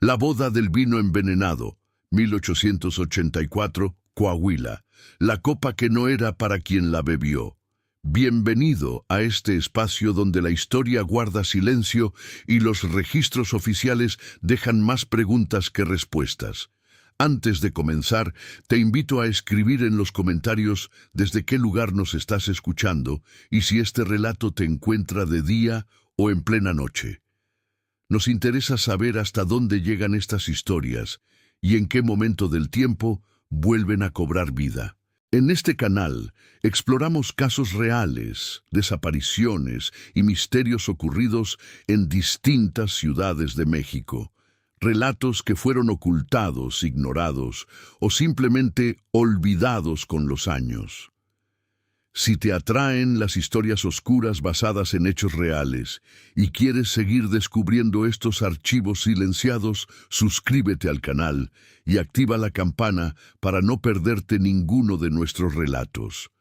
La boda del vino envenenado, 1884, Coahuila. La copa que no era para quien la bebió. Bienvenido a este espacio donde la historia guarda silencio y los registros oficiales dejan más preguntas que respuestas. Antes de comenzar, te invito a escribir en los comentarios desde qué lugar nos estás escuchando y si este relato te encuentra de día o en plena noche. Nos interesa saber hasta dónde llegan estas historias y en qué momento del tiempo vuelven a cobrar vida. En este canal exploramos casos reales, desapariciones y misterios ocurridos en distintas ciudades de México. Relatos que fueron ocultados, ignorados o simplemente olvidados con los años. Si te atraen las historias oscuras basadas en hechos reales y quieres seguir descubriendo estos archivos silenciados, suscríbete al canal y activa la campana para no perderte ninguno de nuestros relatos.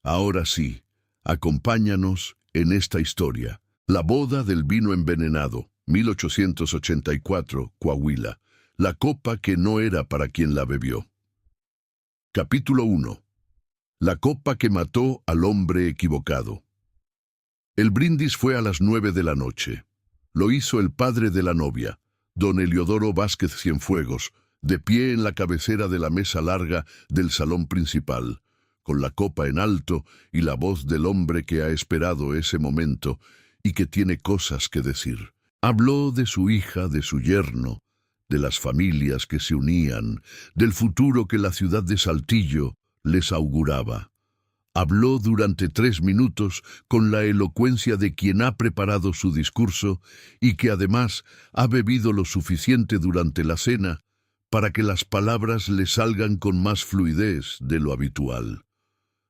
Ahora sí, acompáñanos en esta historia. La boda del vino envenenado, 1884, Coahuila. La copa que no era para quien la bebió. Capítulo 1. La copa que mató al hombre equivocado. El brindis fue a las 9 de la noche. Lo hizo el padre de la novia, don Heliodoro Vázquez Cienfuegos, de pie en la cabecera de la mesa larga del salón principal, con la copa en alto y la voz del hombre que ha esperado ese momento y que tiene cosas que decir. Habló de su hija, de su yerno, de las familias que se unían, del futuro que la ciudad de Saltillo les auguraba. Habló durante 3 minutos con la elocuencia de quien ha preparado su discurso y que además ha bebido lo suficiente durante la cena para que las palabras le salgan con más fluidez de lo habitual.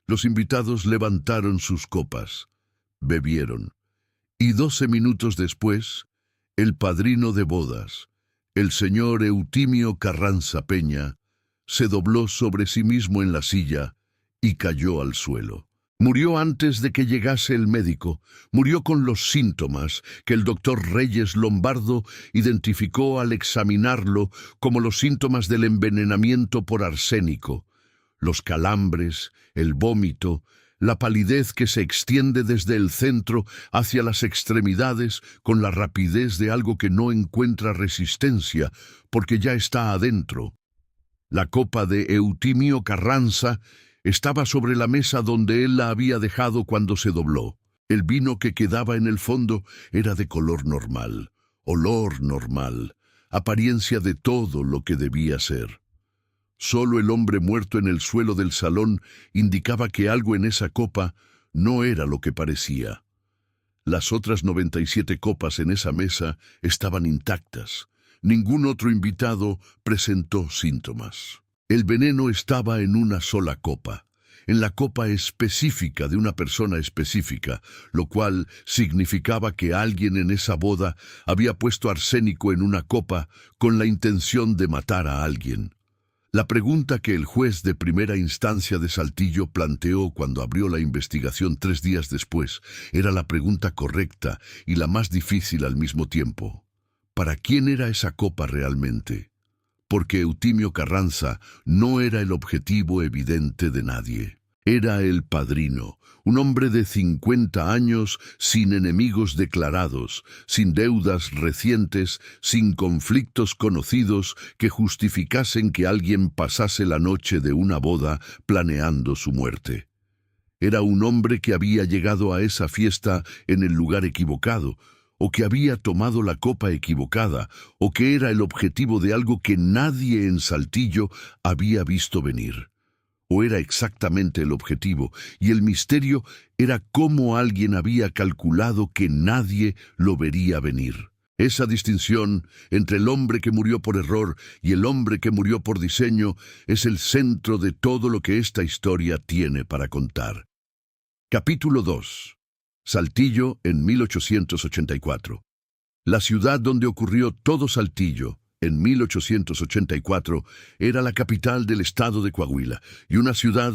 Los invitados levantaron sus copas, bebieron, y 12 minutos después, el padrino de bodas, el señor Eutimio Carranza Peña, se dobló sobre sí mismo en la silla y cayó al suelo. Murió antes de que llegase el médico. Murió con los síntomas que el doctor Reyes Lombardo identificó al examinarlo como los síntomas del envenenamiento por arsénico. Los calambres, el vómito, la palidez que se extiende desde el centro hacia las extremidades con la rapidez de algo que no encuentra resistencia porque ya está adentro. La copa de Eutimio Carranza estaba sobre la mesa donde él la había dejado cuando se dobló. El vino que quedaba en el fondo era de color normal, olor normal, apariencia de todo lo que debía ser. Solo el hombre muerto en el suelo del salón indicaba que algo en esa copa no era lo que parecía. Las otras 97 copas en esa mesa estaban intactas. Ningún otro invitado presentó síntomas. El veneno estaba en una sola copa, en la copa específica de una persona específica, lo cual significaba que alguien en esa boda había puesto arsénico en una copa con la intención de matar a alguien. La pregunta que el juez de primera instancia de Saltillo planteó cuando abrió la investigación 3 días después era la pregunta correcta y la más difícil al mismo tiempo. ¿Para quién era esa copa realmente? Porque Eutimio Carranza no era el objetivo evidente de nadie. Era el padrino, un hombre de 50 años sin enemigos declarados, sin deudas recientes, sin conflictos conocidos que justificasen que alguien pasase la noche de una boda planeando su muerte. Era un hombre que había llegado a esa fiesta en el lugar equivocado, o que había tomado la copa equivocada, o que era el objetivo de algo que nadie en Saltillo había visto venir. O era exactamente el objetivo, y el misterio era cómo alguien había calculado que nadie lo vería venir. Esa distinción entre el hombre que murió por error y el hombre que murió por diseño es el centro de todo lo que esta historia tiene para contar. Capítulo 2. Saltillo en 1884. La ciudad donde ocurrió todo Saltillo, en 1884, era la capital del estado de Coahuila, y una ciudad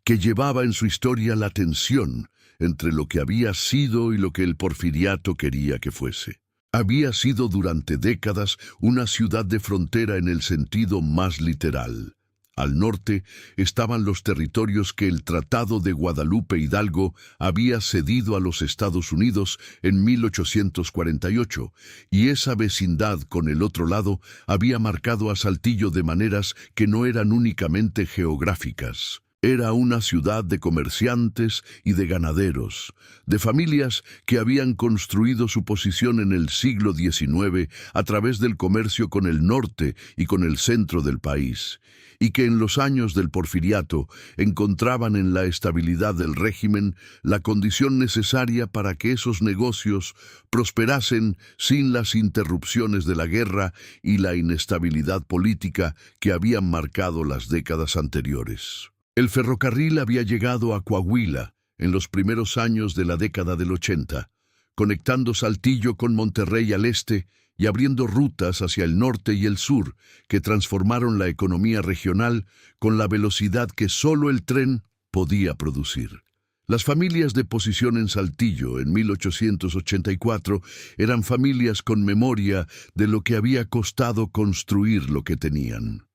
que llevaba en su historia la tensión entre lo que había sido y lo que el porfiriato quería que fuese. Había sido durante décadas una ciudad de frontera en el sentido más literal. Al norte estaban los territorios que el Tratado de Guadalupe Hidalgo había cedido a los Estados Unidos en 1848, y esa vecindad con el otro lado había marcado a Saltillo de maneras que no eran únicamente geográficas. Era una ciudad de comerciantes y de ganaderos, de familias que habían construido su posición en el siglo XIX a través del comercio con el norte y con el centro del país, y que en los años del Porfiriato encontraban en la estabilidad del régimen la condición necesaria para que esos negocios prosperasen sin las interrupciones de la guerra y la inestabilidad política que habían marcado las décadas anteriores. El ferrocarril había llegado a Coahuila en los primeros años de la década del 80, conectando Saltillo con Monterrey al este y abriendo rutas hacia el norte y el sur que transformaron la economía regional con la velocidad que solo el tren podía producir. Las familias de posición en Saltillo en 1884 eran familias con memoria de lo que había costado construir lo que tenían.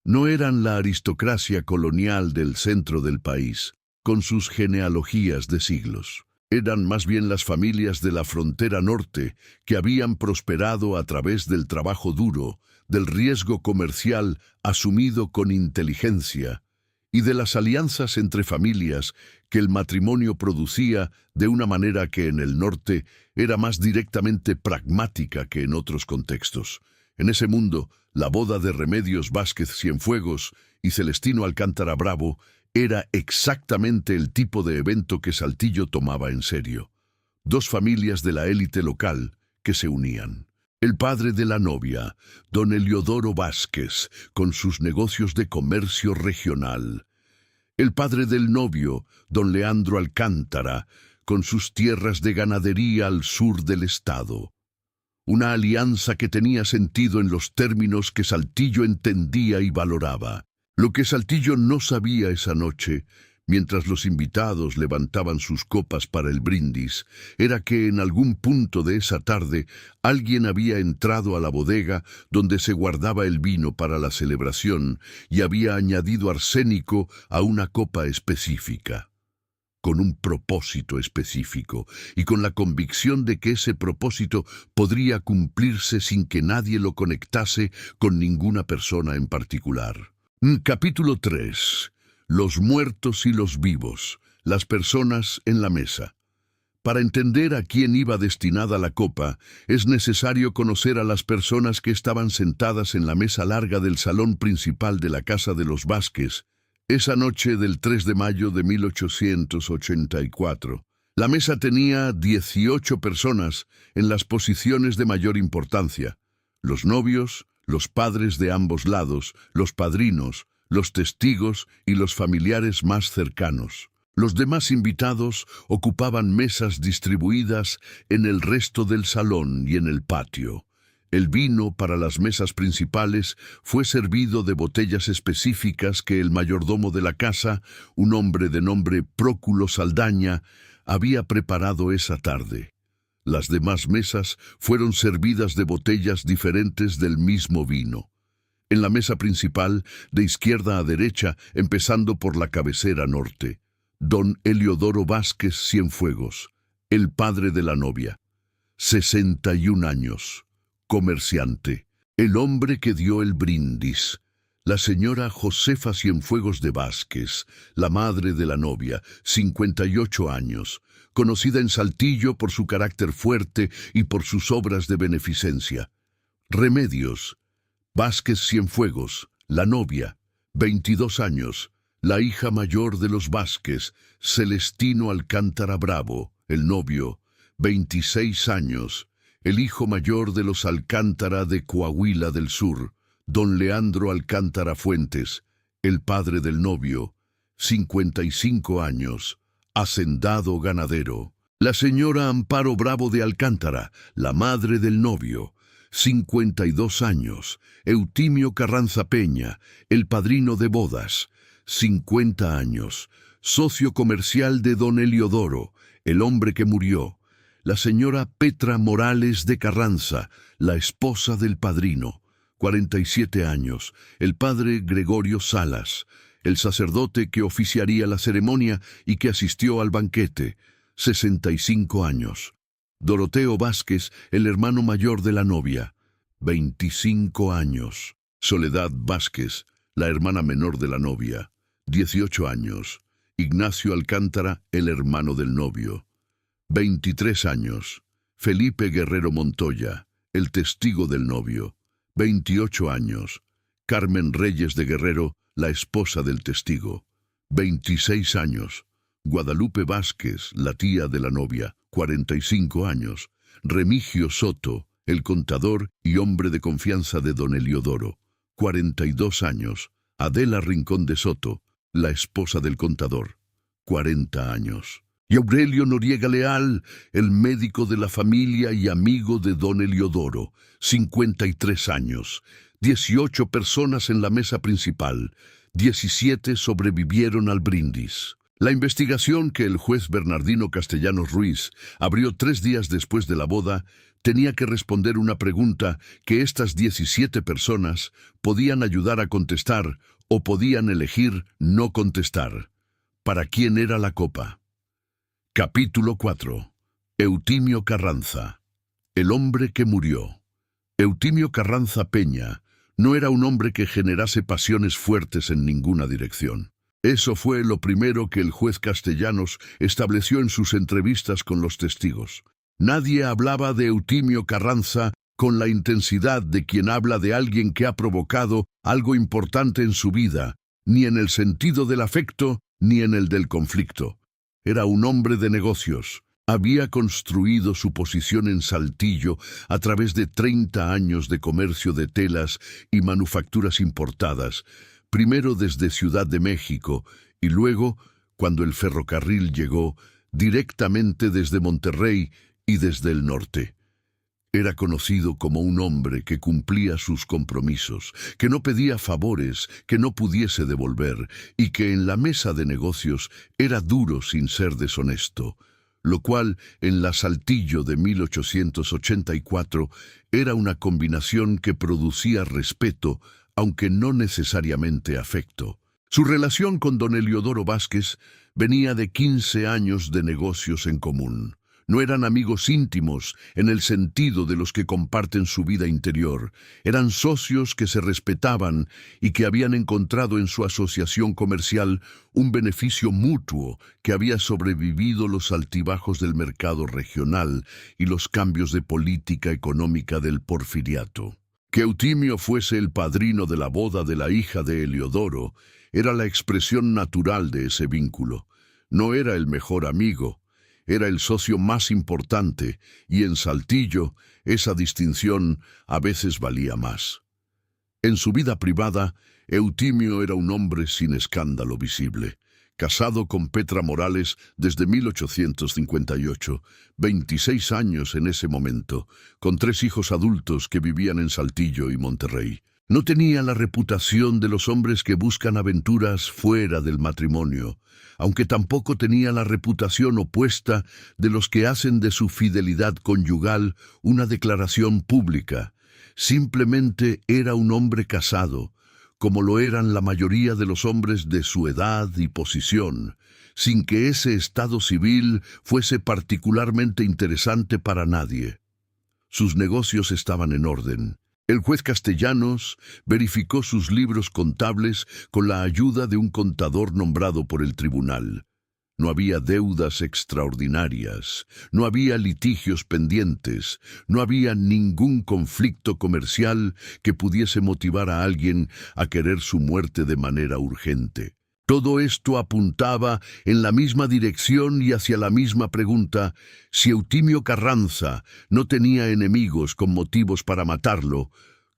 No eran la aristocracia colonial del centro del país, con sus genealogías de siglos. Eran más bien las familias de la frontera norte que habían prosperado a través del trabajo duro, del riesgo comercial asumido con inteligencia y de las alianzas entre familias que el matrimonio producía de una manera que en el norte era más directamente pragmática que en otros contextos. En ese mundo, la boda de Remedios Vázquez Cienfuegos y Celestino Alcántara Bravo era exactamente el tipo de evento que Saltillo tomaba en serio. Dos familias de la élite local que se unían. El padre de la novia, don Eliodoro Vázquez, con sus negocios de comercio regional. El padre del novio, don Leandro Alcántara, con sus tierras de ganadería al sur del estado. Una alianza que tenía sentido en los términos que Saltillo entendía y valoraba. Lo que Saltillo no sabía esa noche, mientras los invitados levantaban sus copas para el brindis, era que en algún punto de esa tarde alguien había entrado a la bodega donde se guardaba el vino para la celebración y había añadido arsénico a una copa específica, con un propósito específico y con la convicción de que ese propósito podría cumplirse sin que nadie lo conectase con ninguna persona en particular. Capítulo 3. Los muertos y los vivos, las personas en la mesa. Para entender a quién iba destinada la copa, es necesario conocer a las personas que estaban sentadas en la mesa larga del salón principal de la casa de los Vázquez, esa noche del 3 de mayo de 1884. La mesa tenía 18 personas en las posiciones de mayor importancia: los novios, los padres de ambos lados, los padrinos, los testigos y los familiares más cercanos. Los demás invitados ocupaban mesas distribuidas en el resto del salón y en el patio. El vino para las mesas principales fue servido de botellas específicas que el mayordomo de la casa, un hombre de nombre Próculo Saldaña, había preparado esa tarde. Las demás mesas fueron servidas de botellas diferentes del mismo vino. En la mesa principal, de izquierda a derecha, empezando por la cabecera norte, don Eliodoro Vázquez Cienfuegos, el padre de la novia, 61 años, comerciante, el hombre que dio el brindis. La señora Josefa Cienfuegos de Vázquez, la madre de la novia, 58 años, conocida en Saltillo por su carácter fuerte y por sus obras de beneficencia. Remedios Vázquez Cienfuegos, la novia, 22 años, la hija mayor de los Vázquez, Celestino Alcántara Bravo, el novio, 26 años, el hijo mayor de los Alcántara de Coahuila del Sur, don Leandro Alcántara Fuentes, el padre del novio, 55 años, hacendado ganadero. La señora Amparo Bravo de Alcántara, la madre del novio, 52 años, Eutimio Carranza Peña, el padrino de bodas, 50 años, socio comercial de don Eliodoro, el hombre que murió. la señora Petra Morales de Carranza, la esposa del padrino, 47 años, el padre Gregorio Salas, el sacerdote que oficiaría la ceremonia y que asistió al banquete, 65 años. Doroteo Vázquez, el hermano mayor de la novia, 25 años. Soledad Vázquez, la hermana menor de la novia, 18 años. Ignacio Alcántara, el hermano del novio, 23 años. Felipe Guerrero Montoya, el testigo del novio, 28 años. Carmen Reyes de Guerrero, la esposa del testigo, 26 años. Guadalupe Vázquez, la tía de la novia, 45 años. Remigio Soto, el contador y hombre de confianza de don Heliodoro, 42 años. Adela Rincón de Soto, la esposa del contador, 40 años. Y Aurelio Noriega Leal, el médico de la familia y amigo de don Heliodoro, 53 años. 18 personas en la mesa principal, 17 sobrevivieron al brindis. La investigación que el juez Bernardino Castellanos Ruiz abrió 3 días después de la boda tenía que responder una pregunta que estas 17 personas podían ayudar a contestar o podían elegir no contestar. ¿Para quién era la copa? Capítulo 4. Eutimio Carranza. El hombre que murió. Eutimio Carranza Peña no era un hombre que generase pasiones fuertes en ninguna dirección. Eso fue lo primero que el juez Castellanos estableció en sus entrevistas con los testigos. Nadie hablaba de Eutimio Carranza con la intensidad de quien habla de alguien que ha provocado algo importante en su vida, ni en el sentido del afecto, ni en el del conflicto. Era un hombre de negocios. Había construido su posición en Saltillo a través de 30 años de comercio de telas y manufacturas importadas, primero desde Ciudad de México y luego, cuando el ferrocarril llegó, directamente desde Monterrey y desde el norte. Era conocido como un hombre que cumplía sus compromisos, que no pedía favores que no pudiese devolver y que en la mesa de negocios era duro sin ser deshonesto, lo cual en la Saltillo de 1884 era una combinación que producía respeto, aunque no necesariamente afecto. Su relación con don Heliodoro Vázquez venía de 15 años de negocios en común. No eran amigos íntimos en el sentido de los que comparten su vida interior. Eran socios que se respetaban y que habían encontrado en su asociación comercial un beneficio mutuo que había sobrevivido los altibajos del mercado regional y los cambios de política económica del porfiriato. Que Eutimio fuese el padrino de la boda de la hija de Heliodoro era la expresión natural de ese vínculo. No era el mejor amigo, era el socio más importante, y en Saltillo esa distinción a veces valía más. En su vida privada, Eutimio era un hombre sin escándalo visible, casado con Petra Morales desde 1858, 26 años en ese momento, con 3 hijos adultos que vivían en Saltillo y Monterrey. No tenía la reputación de los hombres que buscan aventuras fuera del matrimonio, aunque tampoco tenía la reputación opuesta de los que hacen de su fidelidad conyugal una declaración pública. Simplemente era un hombre casado, como lo eran la mayoría de los hombres de su edad y posición, sin que ese estado civil fuese particularmente interesante para nadie. Sus negocios estaban en orden. El juez Castellanos verificó sus libros contables con la ayuda de un contador nombrado por el tribunal. No había deudas extraordinarias, no había litigios pendientes, no había ningún conflicto comercial que pudiese motivar a alguien a querer su muerte de manera urgente. Todo esto apuntaba en la misma dirección y hacia la misma pregunta: si Eutimio Carranza no tenía enemigos con motivos para matarlo,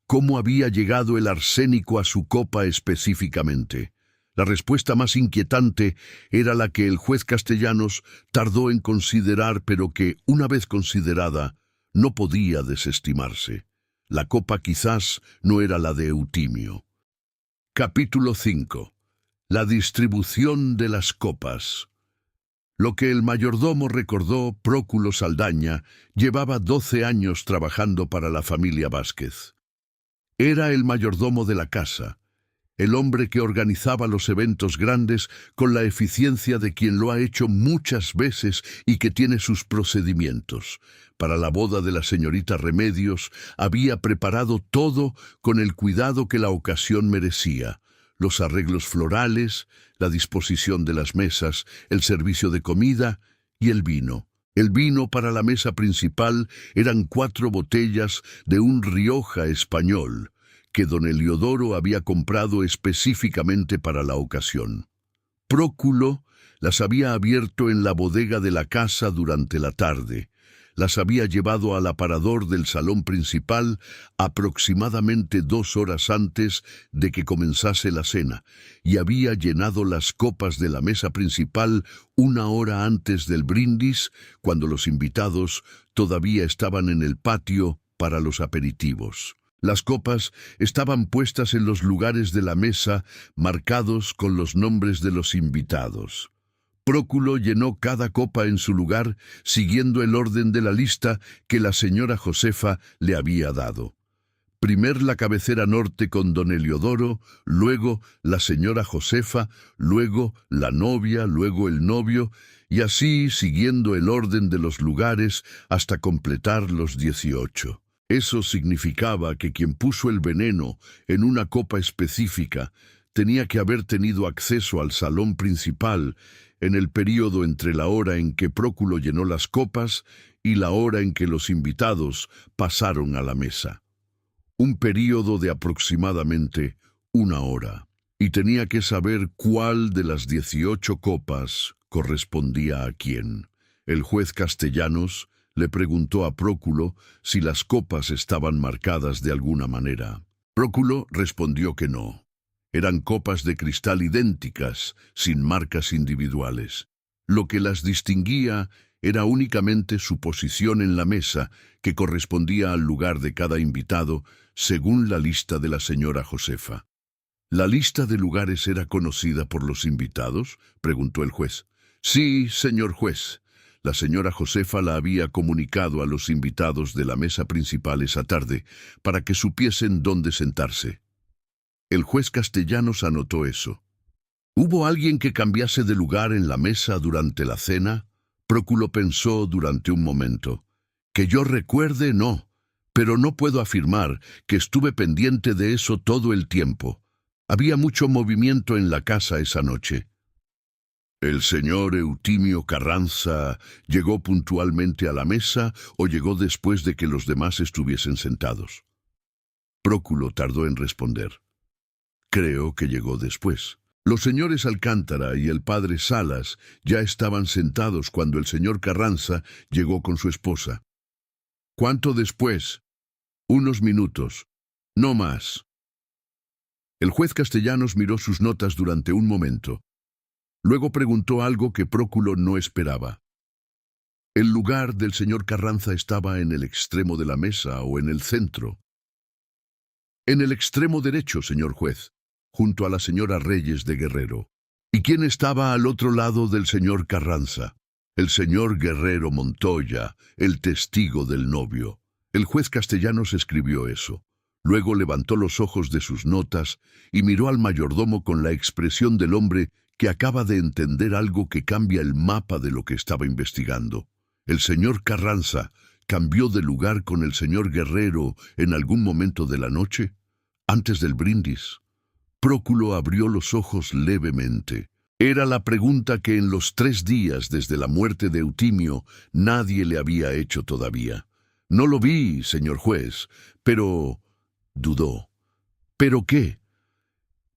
¿cómo había llegado el arsénico a su copa específicamente? La respuesta más inquietante era la que el juez Castellanos tardó en considerar, pero que, una vez considerada, no podía desestimarse. La copa quizás no era la de Eutimio. Capítulo 5. La distribución de las copas. Lo que el mayordomo recordó, Próculo Saldaña llevaba 12 años trabajando para la familia Vázquez. Era el mayordomo de la casa, el hombre que organizaba los eventos grandes con la eficiencia de quien lo ha hecho muchas veces y que tiene sus procedimientos. Para la boda de la señorita Remedios había preparado todo con el cuidado que la ocasión merecía. Los arreglos florales, la disposición de las mesas, el servicio de comida y el vino. El vino para la mesa principal eran 4 botellas de un Rioja español, que don Eliodoro había comprado específicamente para la ocasión. Próculo las había abierto en la bodega de la casa durante la tarde. Las había llevado al aparador del salón principal aproximadamente 2 horas antes de que comenzase la cena, y había llenado las copas de la mesa principal 1 hora antes del brindis, cuando los invitados todavía estaban en el patio para los aperitivos. Las copas estaban puestas en los lugares de la mesa, marcados con los nombres de los invitados. Próculo llenó cada copa en su lugar, siguiendo el orden de la lista que la señora Josefa le había dado. Primero la cabecera norte con don Eliodoro, luego la señora Josefa, luego la novia, luego el novio, y así siguiendo el orden de los lugares hasta completar los 18. Eso significaba que quien puso el veneno en una copa específica tenía que haber tenido acceso al salón principal en el período entre la hora en que Próculo llenó las copas y la hora en que los invitados pasaron a la mesa. Un período de aproximadamente 1 hora. Y tenía que saber cuál de las 18 copas correspondía a quién. El juez Castellanos le preguntó a Próculo si las copas estaban marcadas de alguna manera. Próculo respondió que no. Eran copas de cristal idénticas, sin marcas individuales. Lo que las distinguía era únicamente su posición en la mesa, que correspondía al lugar de cada invitado, según la lista de la señora Josefa. ¿La lista de lugares era conocida por los invitados?, preguntó el juez. Sí, señor juez. La señora Josefa la había comunicado a los invitados de la mesa principal esa tarde, para que supiesen dónde sentarse. El juez Castellanos anotó eso. ¿Hubo alguien que cambiase de lugar en la mesa durante la cena? Próculo pensó durante un momento. Que yo recuerde, no, pero no puedo afirmar que estuve pendiente de eso todo el tiempo. Había mucho movimiento en la casa esa noche. ¿El señor Eutimio Carranza llegó puntualmente a la mesa o llegó después de que los demás estuviesen sentados? Próculo tardó en responder. Creo que llegó después. Los señores Alcántara y el padre Salas ya estaban sentados cuando el señor Carranza llegó con su esposa. ¿Cuánto después? Unos minutos, no más. El juez Castellanos miró sus notas durante un momento. Luego preguntó algo que Próculo no esperaba. ¿El lugar del señor Carranza estaba en el extremo de la mesa o en el centro? En el extremo derecho, señor juez, junto a la señora Reyes de Guerrero. ¿Y quién estaba al otro lado del señor Carranza? El señor Guerrero Montoya, el testigo del novio. El juez Castellanos escribió eso. Luego levantó los ojos de sus notas y miró al mayordomo con la expresión del hombre que acaba de entender algo que cambia el mapa de lo que estaba investigando. ¿El señor Carranza cambió de lugar con el señor Guerrero en algún momento de la noche? ¿Antes del brindis? Próculo abrió los ojos levemente. Era la pregunta que en los 3 días desde la muerte de Eutimio nadie le había hecho todavía. No lo vi, señor juez, pero... dudó. ¿Pero qué?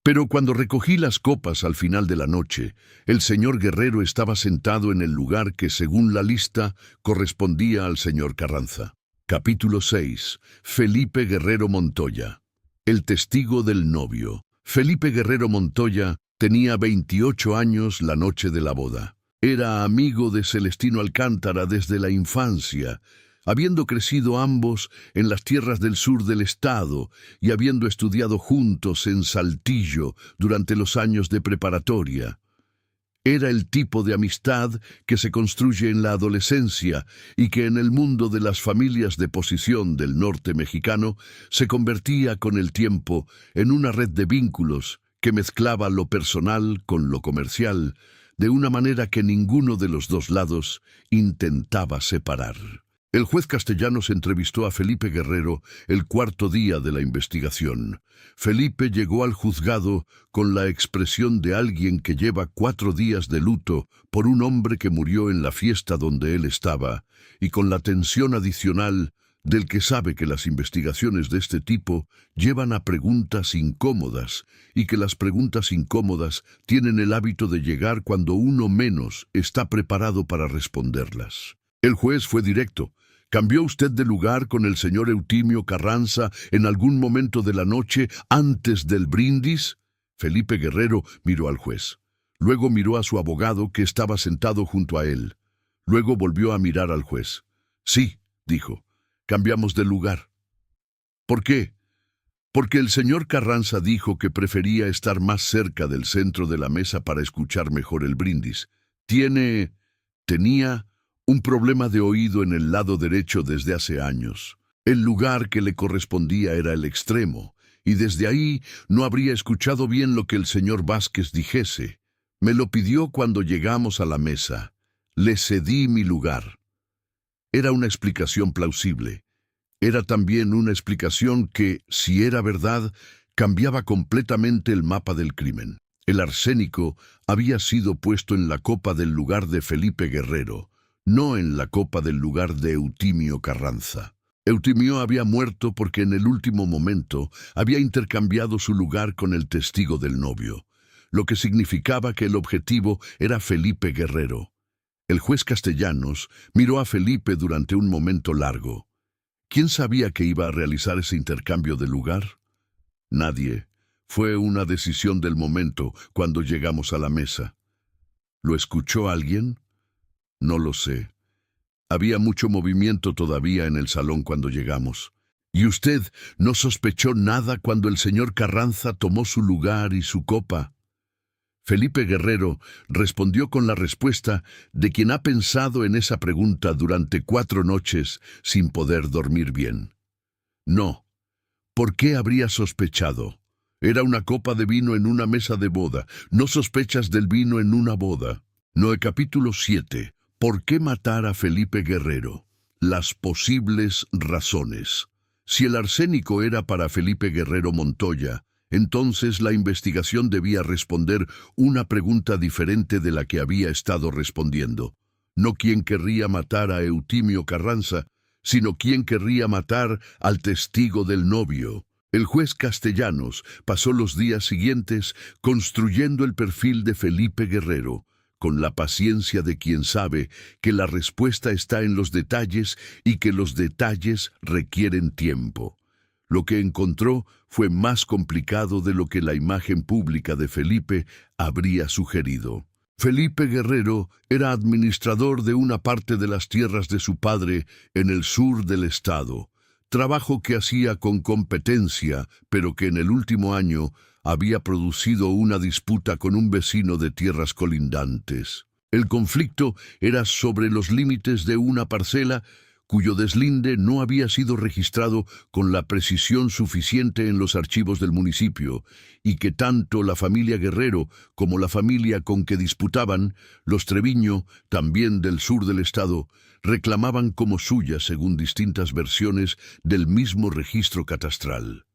Pero cuando recogí las copas al final de la noche, el señor Guerrero estaba sentado en el lugar que, según la lista, correspondía al señor Carranza. Capítulo 6. Felipe Guerrero Montoya. El testigo del novio. Felipe Guerrero Montoya tenía 28 años la noche de la boda. Era amigo de Celestino Alcántara desde la infancia, habiendo crecido ambos en las tierras del sur del estado y habiendo estudiado juntos en Saltillo durante los años de preparatoria. Era el tipo de amistad que se construye en la adolescencia y que en el mundo de las familias de posición del norte mexicano se convertía con el tiempo en una red de vínculos que mezclaba lo personal con lo comercial, de una manera que ninguno de los dos lados intentaba separar. El juez Castellanos entrevistó a Felipe Guerrero el cuarto día de la investigación. Felipe llegó al juzgado con la expresión de alguien que lleva 4 días de luto por un hombre que murió en la fiesta donde él estaba, y con la tensión adicional del que sabe que las investigaciones de este tipo llevan a preguntas incómodas, y que las preguntas incómodas tienen el hábito de llegar cuando uno menos está preparado para responderlas. El juez fue directo. ¿Cambió usted de lugar con el señor Eutimio Carranza en algún momento de la noche antes del brindis? Felipe Guerrero miró al juez. Luego miró a su abogado que estaba sentado junto a él. Luego volvió a mirar al juez. Sí, dijo, cambiamos de lugar. ¿Por qué? Porque el señor Carranza dijo que prefería estar más cerca del centro de la mesa para escuchar mejor el brindis. Tenía un problema de oído en el lado derecho desde hace años. El lugar que le correspondía era el extremo, y desde ahí no habría escuchado bien lo que el señor Vázquez dijese. Me lo pidió cuando llegamos a la mesa. Le cedí mi lugar. Era una explicación plausible. Era también una explicación que, si era verdad, cambiaba completamente el mapa del crimen. El arsénico había sido puesto en la copa del lugar de Felipe Guerrero, no en la copa del lugar de Eutimio Carranza. Eutimio había muerto porque en el último momento había intercambiado su lugar con el testigo del novio, lo que significaba que el objetivo era Felipe Guerrero. El juez Castellanos miró a Felipe durante un momento largo. ¿Quién sabía que iba a realizar ese intercambio de lugar? Nadie. Fue una decisión del momento cuando llegamos a la mesa. ¿Lo escuchó alguien? No lo sé. Había mucho movimiento todavía en el salón cuando llegamos. ¿Y usted no sospechó nada cuando el señor Carranza tomó su lugar y su copa? Felipe Guerrero respondió con la respuesta de quien ha pensado en esa pregunta durante 4 noches sin poder dormir bien. No. ¿Por qué habría sospechado? Era una copa de vino en una mesa de boda. No sospechas del vino en una boda. Noé capítulo 7. ¿Por qué matar a Felipe Guerrero? Las posibles razones. Si el arsénico era para Felipe Guerrero Montoya, entonces la investigación debía responder una pregunta diferente de la que había estado respondiendo. No quién querría matar a Eutimio Carranza, sino quién querría matar al testigo del novio. El juez Castellanos pasó los días siguientes construyendo el perfil de Felipe Guerrero, con la paciencia de quien sabe que la respuesta está en los detalles y que los detalles requieren tiempo. Lo que encontró fue más complicado de lo que la imagen pública de Felipe habría sugerido. Felipe Guerrero era administrador de una parte de las tierras de su padre en el sur del estado, trabajo que hacía con competencia, pero que en el último año había producido una disputa con un vecino de tierras colindantes. El conflicto era sobre los límites de una parcela cuyo deslinde no había sido registrado con la precisión suficiente en los archivos del municipio, y que tanto la familia Guerrero como la familia con que disputaban, los Treviño, también del sur del estado, reclamaban como suya según distintas versiones del mismo registro catastral.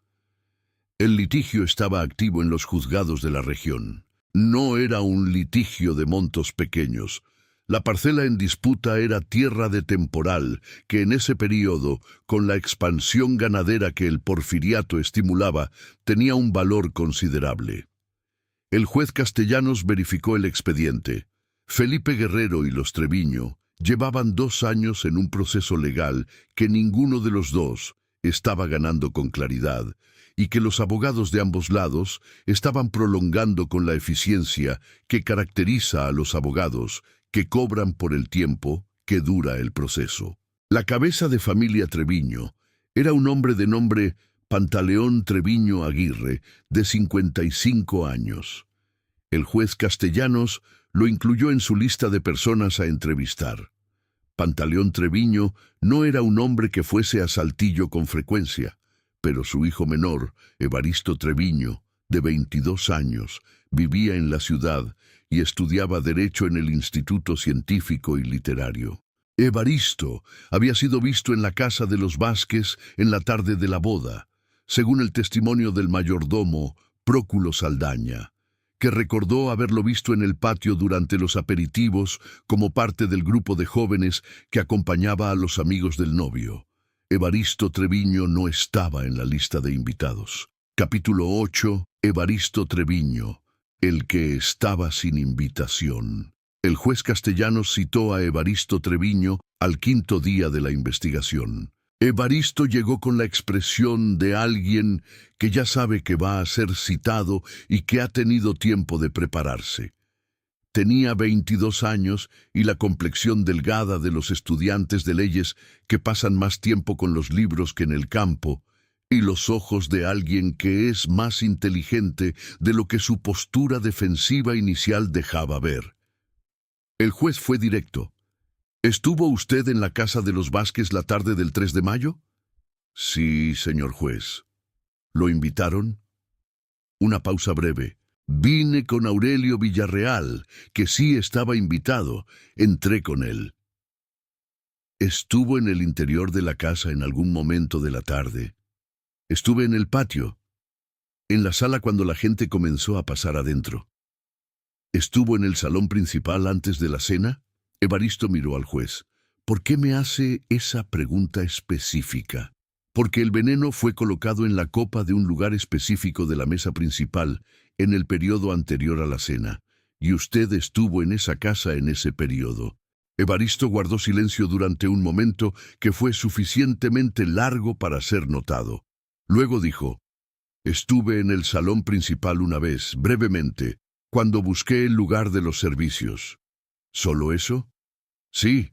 El litigio estaba activo en los juzgados de la región. No era un litigio de montos pequeños. La parcela en disputa era tierra de temporal, que en ese período, con la expansión ganadera que el porfiriato estimulaba, tenía un valor considerable. El juez Castellanos verificó el expediente. Felipe Guerrero y los Treviño llevaban 2 años en un proceso legal que ninguno de los dos estaba ganando con claridad, y que los abogados de ambos lados estaban prolongando con la eficiencia que caracteriza a los abogados, que cobran por el tiempo que dura el proceso. La cabeza de familia Treviño era un hombre de nombre Pantaleón Treviño Aguirre, de 55 años. El juez Castellanos lo incluyó en su lista de personas a entrevistar. Pantaleón Treviño no era un hombre que fuese a Saltillo con frecuencia, pero su hijo menor, Evaristo Treviño, de 22 años, vivía en la ciudad y estudiaba Derecho en el Instituto Científico y Literario. Evaristo había sido visto en la casa de los Vázquez en la tarde de la boda, según el testimonio del mayordomo Próculo Saldaña, que recordó haberlo visto en el patio durante los aperitivos como parte del grupo de jóvenes que acompañaba a los amigos del novio. Evaristo Treviño no estaba en la lista de invitados. Capítulo 8. Evaristo Treviño, el que estaba sin invitación. El juez Castellanos citó a Evaristo Treviño al quinto día de la investigación. Evaristo llegó con la expresión de alguien que ya sabe que va a ser citado y que ha tenido tiempo de prepararse. Tenía 22 años y la complexión delgada de los estudiantes de leyes que pasan más tiempo con los libros que en el campo, y los ojos de alguien que es más inteligente de lo que su postura defensiva inicial dejaba ver. El juez fue directo. ¿Estuvo usted en la casa de los Vázquez la tarde del 3 de mayo? Sí, señor juez. ¿Lo invitaron? Una pausa breve. Vine con Aurelio Villarreal, que sí estaba invitado. Entré con él. ¿Estuvo en el interior de la casa en algún momento de la tarde? Estuve en el patio, en la sala cuando la gente comenzó a pasar adentro. ¿Estuvo en el salón principal antes de la cena? Evaristo miró al juez. ¿Por qué me hace esa pregunta específica? Porque el veneno fue colocado en la copa de un lugar específico de la mesa principal en el periodo anterior a la cena, y usted estuvo en esa casa en ese periodo. Evaristo guardó silencio durante un momento que fue suficientemente largo para ser notado. Luego dijo: estuve en el salón principal una vez, brevemente, cuando busqué el lugar de los servicios. ¿Solo eso? Sí.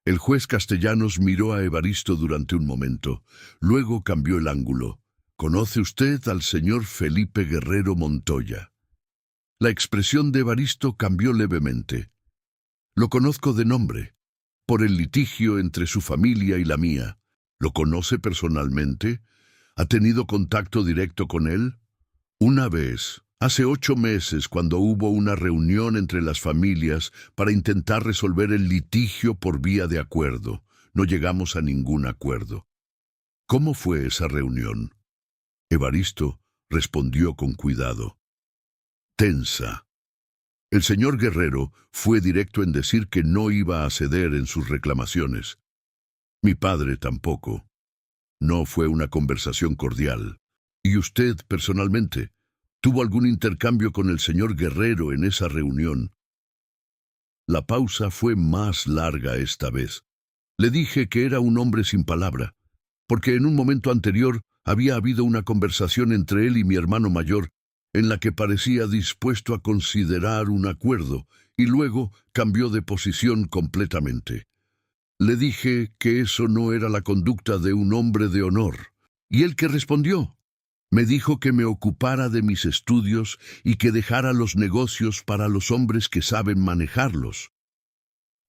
El juez Castellanos miró a Evaristo durante un momento. Luego cambió el ángulo. ¿Conoce usted al señor Felipe Guerrero Montoya? La expresión de Evaristo cambió levemente. Lo conozco de nombre, por el litigio entre su familia y la mía. ¿Lo conoce personalmente? ¿Ha tenido contacto directo con él? Una vez, hace 8 meses, cuando hubo una reunión entre las familias para intentar resolver el litigio por vía de acuerdo. No llegamos a ningún acuerdo. ¿Cómo fue esa reunión? Evaristo respondió con cuidado. Tensa. El señor Guerrero fue directo en decir que no iba a ceder en sus reclamaciones. Mi padre tampoco. No fue una conversación cordial. ¿Y usted, personalmente, tuvo algún intercambio con el señor Guerrero en esa reunión? La pausa fue más larga esta vez. Le dije que era un hombre sin palabra, porque en un momento anterior había habido una conversación entre él y mi hermano mayor en la que parecía dispuesto a considerar un acuerdo, y luego cambió de posición completamente. Le dije que eso no era la conducta de un hombre de honor. ¿Y él qué respondió? Me dijo que me ocupara de mis estudios y que dejara los negocios para los hombres que saben manejarlos.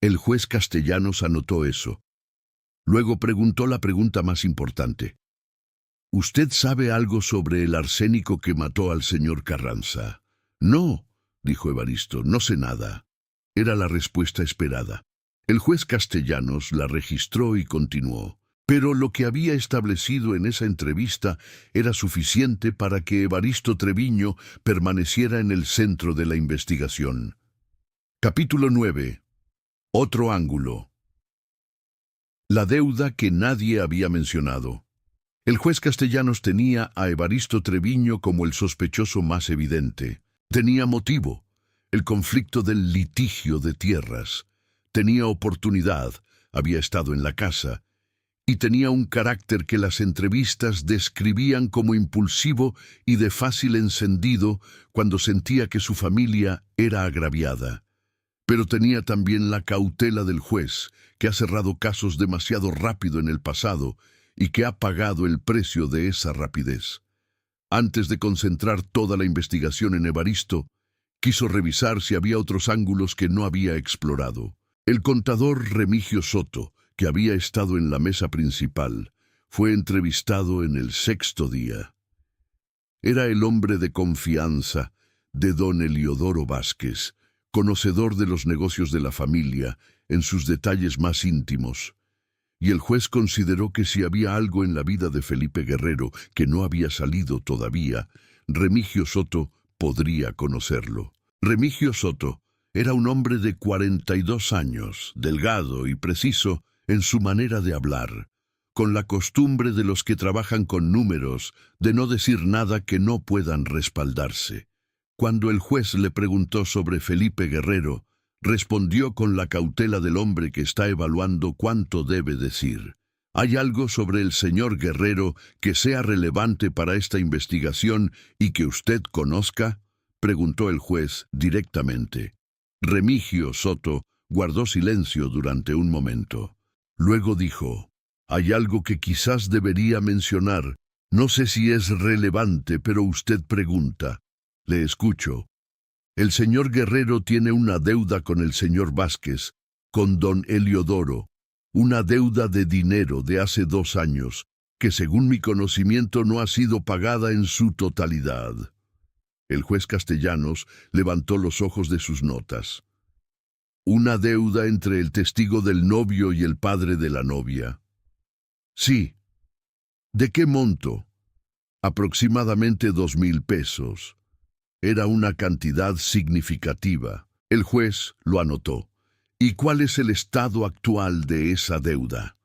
El juez Castellanos anotó eso. Luego preguntó la pregunta más importante. ¿Usted sabe algo sobre el arsénico que mató al señor Carranza? No, dijo Evaristo, no sé nada. Era la respuesta esperada. El juez Castellanos la registró y continuó. Pero lo que había establecido en esa entrevista era suficiente para que Evaristo Treviño permaneciera en el centro de la investigación. Capítulo 9. Otro ángulo. La deuda que nadie había mencionado. El juez Castellanos tenía a Evaristo Treviño como el sospechoso más evidente. Tenía motivo, el conflicto del litigio de tierras. Tenía oportunidad, había estado en la casa, y tenía un carácter que las entrevistas describían como impulsivo y de fácil encendido cuando sentía que su familia era agraviada. Pero tenía también la cautela del juez, que ha cerrado casos demasiado rápido en el pasado y que ha pagado el precio de esa rapidez. Antes de concentrar toda la investigación en Evaristo, Quiso revisar si había otros ángulos que no había explorado. El contador Remigio Soto, que había estado en la mesa principal, fue entrevistado en el sexto día. Era el hombre de confianza de don Eliodoro Vázquez, conocedor de los negocios de la familia en sus detalles más íntimos. Y el juez consideró que si había algo en la vida de Felipe Guerrero que no había salido todavía, Remigio Soto podría conocerlo. Remigio Soto era un hombre de 42 años, delgado y preciso en su manera de hablar, con la costumbre de los que trabajan con números de no decir nada que no puedan respaldarse. Cuando el juez le preguntó sobre Felipe Guerrero, respondió con la cautela del hombre que está evaluando cuánto debe decir. ¿Hay algo sobre el señor Guerrero que sea relevante para esta investigación y que usted conozca?, preguntó el juez directamente. Remigio Soto guardó silencio durante un momento. Luego dijo: «Hay algo que quizás debería mencionar. No sé si es relevante, pero usted pregunta. Le escucho». El señor Guerrero tiene una deuda con el señor Vázquez, con don Eliodoro, una deuda de dinero de hace 2 años, que según mi conocimiento no ha sido pagada en su totalidad. El juez Castellanos levantó los ojos de sus notas. Una deuda entre el testigo del novio y el padre de la novia. Sí. ¿De qué monto? Aproximadamente 2,000 pesos. Era una cantidad significativa. El juez lo anotó. ¿Y cuál es el estado actual de esa deuda?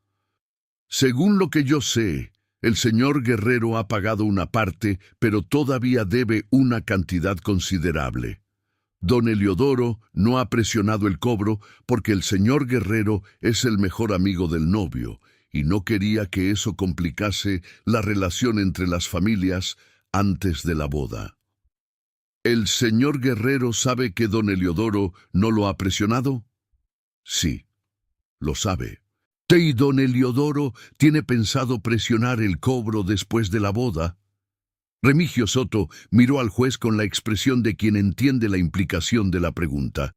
Según lo que yo sé, el señor Guerrero ha pagado una parte, pero todavía debe una cantidad considerable. Don Eliodoro no ha presionado el cobro porque el señor Guerrero es el mejor amigo del novio y no quería que eso complicase la relación entre las familias antes de la boda. ¿El señor Guerrero sabe que don Eliodoro no lo ha presionado? Sí, lo sabe. ¿Y don Eliodoro tiene pensado presionar el cobro después de la boda? Remigio Soto miró al juez con la expresión de quien entiende la implicación de la pregunta.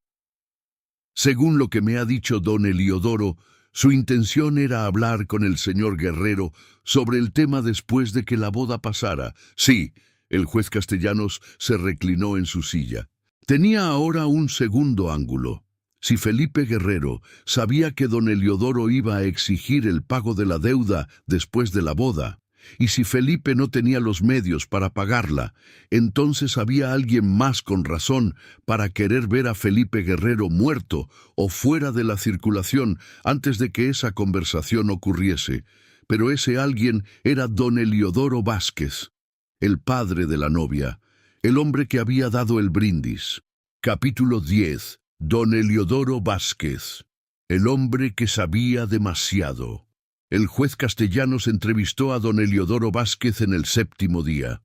Según lo que me ha dicho don Eliodoro, su intención era hablar con el señor Guerrero sobre el tema después de que la boda pasara. Sí, el juez Castellanos se reclinó en su silla. Tenía ahora un segundo ángulo. Si Felipe Guerrero sabía que don Eliodoro iba a exigir el pago de la deuda después de la boda, y si Felipe no tenía los medios para pagarla, entonces había alguien más con razón para querer ver a Felipe Guerrero muerto o fuera de la circulación antes de que esa conversación ocurriese. Pero ese alguien era don Eliodoro Vázquez, el padre de la novia, el hombre que había dado el brindis. Capítulo 10. Don Eliodoro Vázquez, el hombre que sabía demasiado. El juez Castellanos entrevistó a don Eliodoro Vázquez en el 7º día.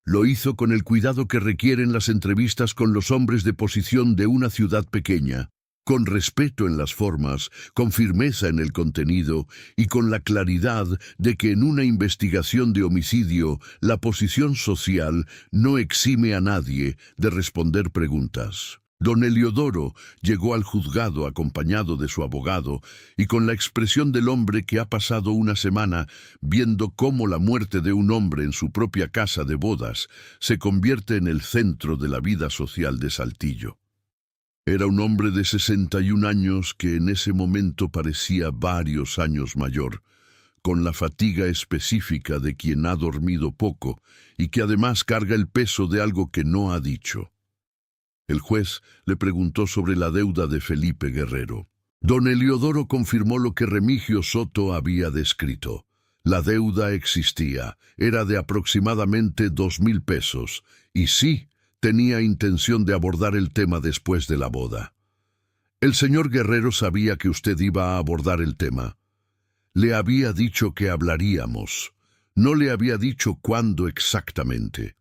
Lo hizo con el cuidado que requieren las entrevistas con los hombres de posición de una ciudad pequeña, con respeto en las formas, con firmeza en el contenido y con la claridad de que en una investigación de homicidio la posición social no exime a nadie de responder preguntas. Don Eliodoro llegó al juzgado acompañado de su abogado y con la expresión del hombre que ha pasado una semana viendo cómo la muerte de un hombre en su propia casa de bodas se convierte en el centro de la vida social de Saltillo. Era un hombre de 61 años que en ese momento parecía varios años mayor, con la fatiga específica de quien ha dormido poco y que además carga el peso de algo que no ha dicho. El juez le preguntó sobre la deuda de Felipe Guerrero. Don Eliodoro confirmó lo que Remigio Soto había descrito. La deuda existía, era de aproximadamente 2,000 pesos, y sí, tenía intención de abordar el tema después de la boda. El señor Guerrero sabía que usted iba a abordar el tema. Le había dicho que hablaríamos. No le había dicho cuándo exactamente.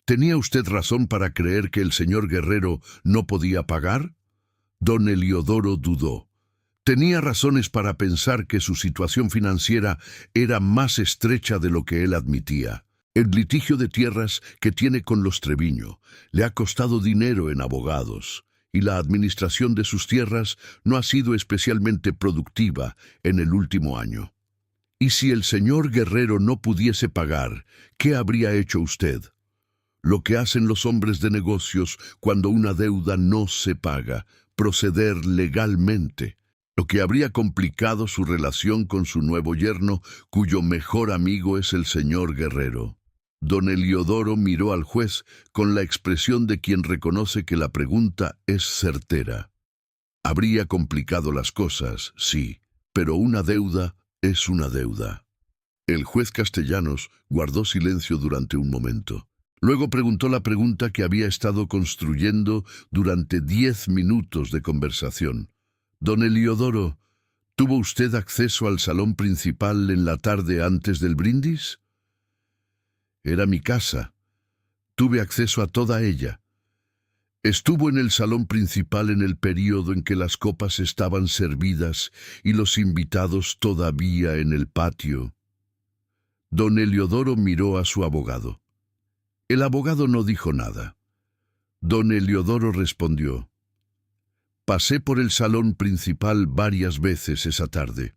¿Tenía usted razón para creer que el señor Guerrero no podía pagar? Don Eliodoro dudó. Tenía razones para pensar que su situación financiera era más estrecha de lo que él admitía. El litigio de tierras que tiene con los Treviño le ha costado dinero en abogados, y la administración de sus tierras no ha sido especialmente productiva en el último año. Y si el señor Guerrero no pudiese pagar, ¿qué habría hecho usted? Lo que hacen los hombres de negocios cuando una deuda no se paga, proceder legalmente, lo que habría complicado su relación con su nuevo yerno, cuyo mejor amigo es el señor Guerrero. Don Heliodoro miró al juez con la expresión de quien reconoce que la pregunta es certera. Habría complicado las cosas, sí, pero una deuda es una deuda. El juez Castellanos guardó silencio durante un momento. Luego preguntó la pregunta que había estado construyendo durante 10 minutos de conversación. Don Heliodoro, ¿tuvo usted acceso al salón principal en la tarde antes del brindis? Era mi casa. Tuve acceso a toda ella. Estuvo en el salón principal en el período en que las copas estaban servidas y los invitados todavía en el patio. Don Heliodoro miró a su abogado. El abogado no dijo nada. Don Heliodoro respondió: Pasé por el salón principal varias veces esa tarde.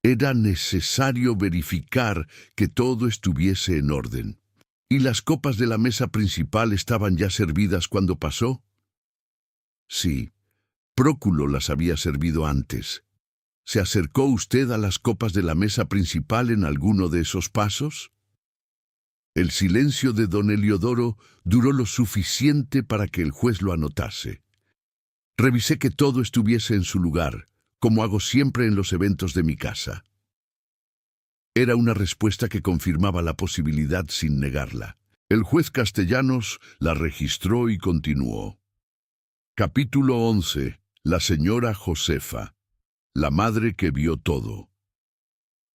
Era necesario verificar que todo estuviese en orden. ¿Y las copas de la mesa principal estaban ya servidas cuando pasó? Sí, Próculo las había servido antes. ¿Se acercó usted a las copas de la mesa principal en alguno de esos pasos? El silencio de don Heliodoro duró lo suficiente para que el juez lo anotase. Revisé que todo estuviese en su lugar, como hago siempre en los eventos de mi casa. Era una respuesta que confirmaba la posibilidad sin negarla. El juez Castellanos la registró y continuó. Capítulo 11. La señora Josefa, la madre que vio todo.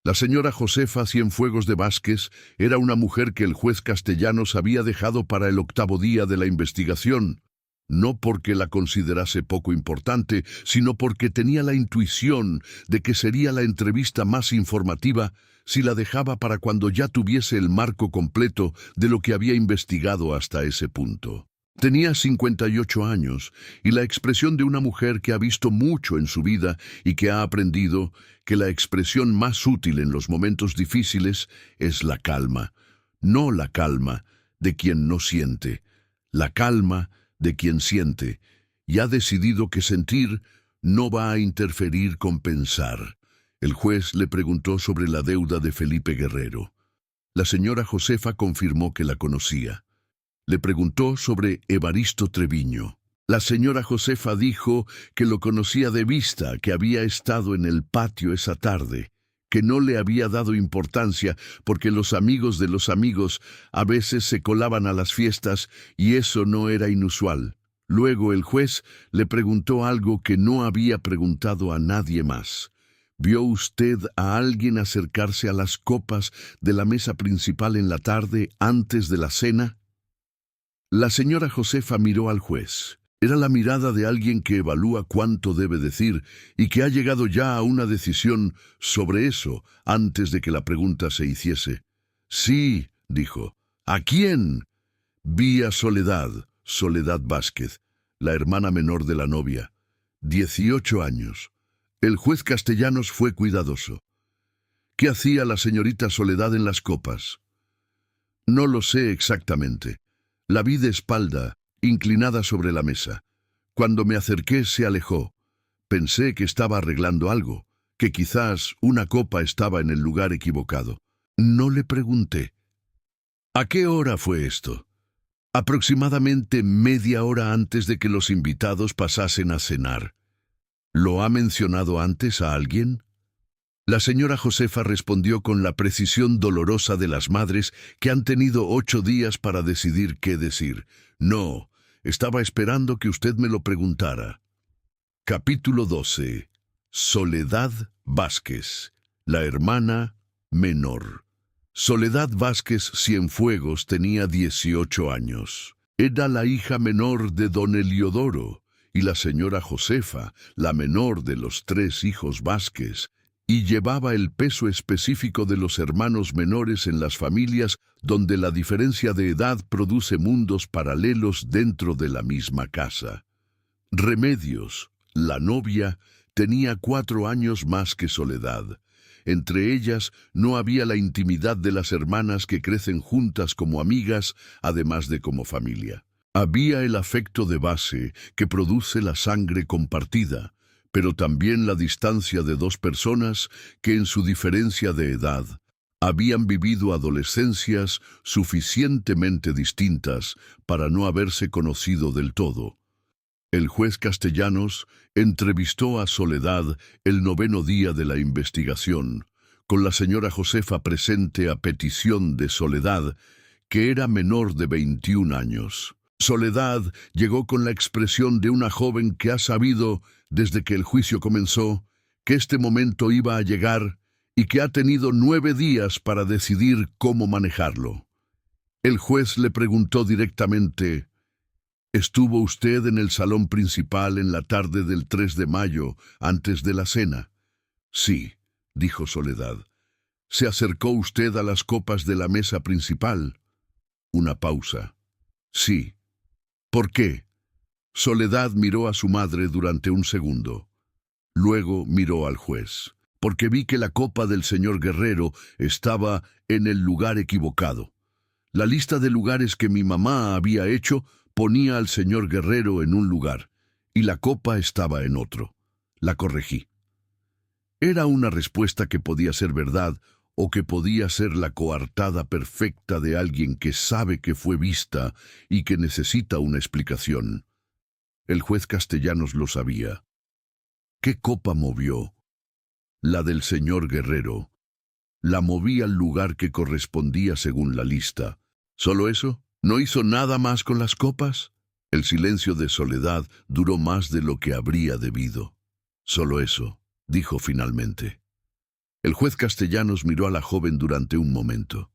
La señora Josefa Cienfuegos de Vázquez era una mujer que el juez Castellanos había dejado para el 8º día de la investigación, no porque la considerase poco importante, sino porque tenía la intuición de que sería la entrevista más informativa si la dejaba para cuando ya tuviese el marco completo de lo que había investigado hasta ese punto. Tenía 58 años y la expresión de una mujer que ha visto mucho en su vida y que ha aprendido que la expresión más útil en los momentos difíciles es la calma. No la calma de quien no siente, la calma de quien siente, y ha decidido que sentir no va a interferir con pensar. El juez le preguntó sobre la deuda de Felipe Guerrero. La señora Josefa confirmó que la conocía. Le preguntó sobre Evaristo Treviño. La señora Josefa dijo que lo conocía de vista, que había estado en el patio esa tarde, que no le había dado importancia porque los amigos de los amigos a veces se colaban a las fiestas y eso no era inusual. Luego el juez le preguntó algo que no había preguntado a nadie más. ¿Vio usted a alguien acercarse a las copas de la mesa principal en la tarde antes de la cena? La señora Josefa miró al juez. Era la mirada de alguien que evalúa cuánto debe decir y que ha llegado ya a una decisión sobre eso antes de que la pregunta se hiciese. Sí, dijo. ¿A quién? Vi a Soledad Vázquez, la hermana menor de la novia. 18 años. El juez Castellanos fue cuidadoso. ¿Qué hacía la señorita Soledad en las copas? No lo sé exactamente. La vi de espalda, inclinada sobre la mesa. Cuando me acerqué se alejó. Pensé que estaba arreglando algo, que quizás una copa estaba en el lugar equivocado. No le pregunté. ¿A qué hora fue esto? Aproximadamente media hora antes de que los invitados pasasen a cenar. ¿Lo ha mencionado antes a alguien? La señora Josefa respondió con la precisión dolorosa de las madres que han tenido 8 días para decidir qué decir. No, estaba esperando que usted me lo preguntara. Capítulo 12. Soledad Vázquez, la hermana menor. Soledad Vázquez Cienfuegos tenía 18 años. Era la hija menor de don Heliodoro, y la señora Josefa, la menor de los 3 hijos Vázquez, y llevaba el peso específico de los hermanos menores en las familias donde la diferencia de edad produce mundos paralelos dentro de la misma casa. Remedios, la novia, tenía 4 años más que Soledad. Entre ellas no había la intimidad de las hermanas que crecen juntas como amigas, además de como familia. Había el afecto de base que produce la sangre compartida, pero también la distancia de 2 personas que en su diferencia de edad habían vivido adolescencias suficientemente distintas para no haberse conocido del todo. El juez Castellanos entrevistó a Soledad el 9º día de la investigación, con la señora Josefa presente a petición de Soledad, que era menor de 21 años. Soledad llegó con la expresión de una joven que ha sabido, desde que el juicio comenzó, que este momento iba a llegar y que ha tenido 9 días para decidir cómo manejarlo. El juez le preguntó directamente: ¿estuvo usted en el salón principal en la tarde del 3 de mayo, antes de la cena? Sí, dijo Soledad. ¿Se acercó usted a las copas de la mesa principal? Una pausa. Sí. ¿Por qué? Soledad miró a su madre durante un segundo. Luego miró al juez. Porque vi que la copa del señor Guerrero estaba en el lugar equivocado. La lista de lugares que mi mamá había hecho ponía al señor Guerrero en un lugar, y la copa estaba en otro. La corregí. Era una respuesta que podía ser verdad o que podía ser la coartada perfecta de alguien que sabe que fue vista y que necesita una explicación. El juez Castellanos lo sabía. ¿Qué copa movió? La del señor Guerrero. La moví al lugar que correspondía según la lista. ¿Solo eso? ¿No hizo nada más con las copas? El silencio de Soledad duró más de lo que habría debido. Solo eso, dijo finalmente. El juez Castellanos miró a la joven durante un momento.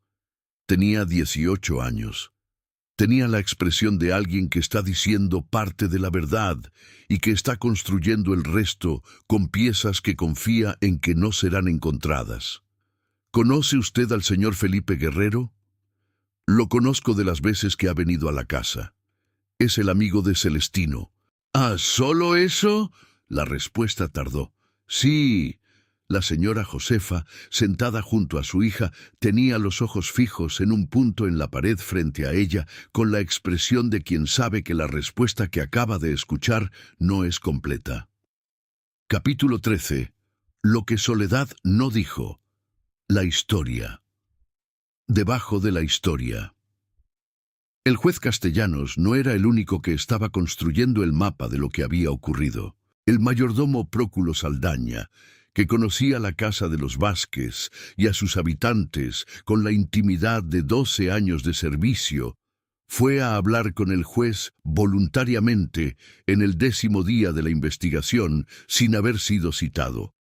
Tenía 18 años. Tenía la expresión de alguien que está diciendo parte de la verdad y que está construyendo el resto con piezas que confía en que no serán encontradas. ¿Conoce usted al señor Felipe Guerrero? Lo conozco de las veces que ha venido a la casa. Es el amigo de Celestino. ¿Ah, solo eso? La respuesta tardó. Sí. La señora Josefa, sentada junto a su hija, tenía los ojos fijos en un punto en la pared frente a ella, con la expresión de quien sabe que la respuesta que acaba de escuchar no es completa. Capítulo 13. Lo que Soledad no dijo. La historia. Debajo de la historia. El juez Castellanos no era el único que estaba construyendo el mapa de lo que había ocurrido. El mayordomo Próculo Saldaña, que conocía la casa de los Vázquez y a sus habitantes con la intimidad de 12 años de servicio, fue a hablar con el juez voluntariamente en el 10º día de la investigación sin haber sido citado.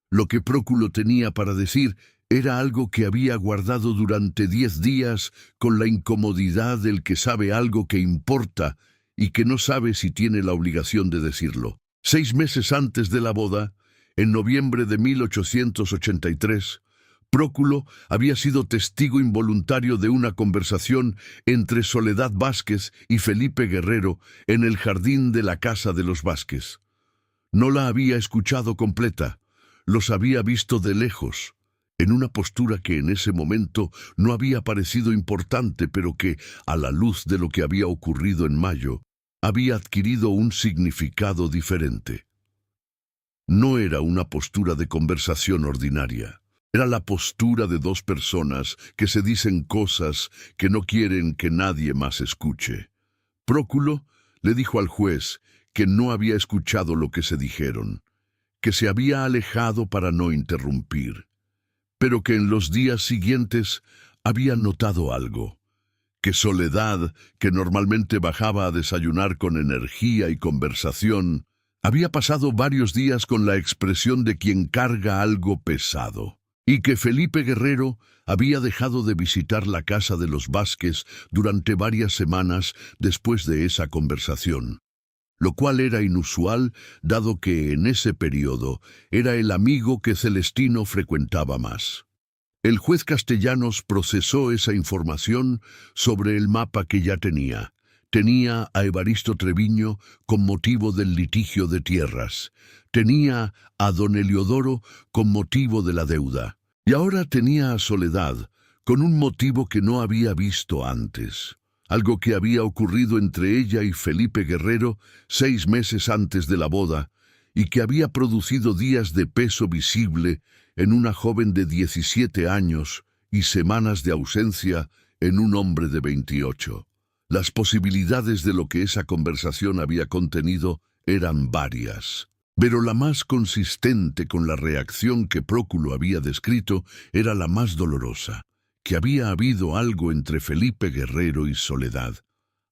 Lo que Próculo tenía para decir era algo que había guardado durante 10 días con la incomodidad del que sabe algo que importa y que no sabe si tiene la obligación de decirlo. 6 meses antes de la boda, en noviembre de 1883, Próculo había sido testigo involuntario de una conversación entre Soledad Vázquez y Felipe Guerrero en el jardín de la casa de los Vázquez. No la había escuchado completa, los había visto de lejos, en una postura que en ese momento no había parecido importante, pero que, a la luz de lo que había ocurrido en mayo, había adquirido un significado diferente. No era una postura de conversación ordinaria. Era la postura de 2 personas que se dicen cosas que no quieren que nadie más escuche. Próculo le dijo al juez que no había escuchado lo que se dijeron, que se había alejado para no interrumpir, pero que en los días siguientes había notado algo, que Soledad, que normalmente bajaba a desayunar con energía y conversación, había pasado varios días con la expresión de quien carga algo pesado, y que Felipe Guerrero había dejado de visitar la casa de los Vázquez durante varias semanas después de esa conversación. lo cual era inusual dado que en ese periodo era el amigo que Celestino frecuentaba más. El juez Castellanos procesó esa información sobre el mapa que ya tenía. Tenía a Evaristo Treviño con motivo del litigio de tierras. Tenía a don Heliodoro con motivo de la deuda. Y ahora tenía a Soledad con un motivo que no había visto antes. Algo que había ocurrido entre ella y Felipe Guerrero 6 meses antes de la boda y que había producido días de peso visible en una joven de 17 años y semanas de ausencia en un hombre de 28. Las posibilidades de lo que esa conversación había contenido eran varias, pero la más consistente con la reacción que Próculo había descrito era la más dolorosa, que había habido algo entre Felipe Guerrero y Soledad,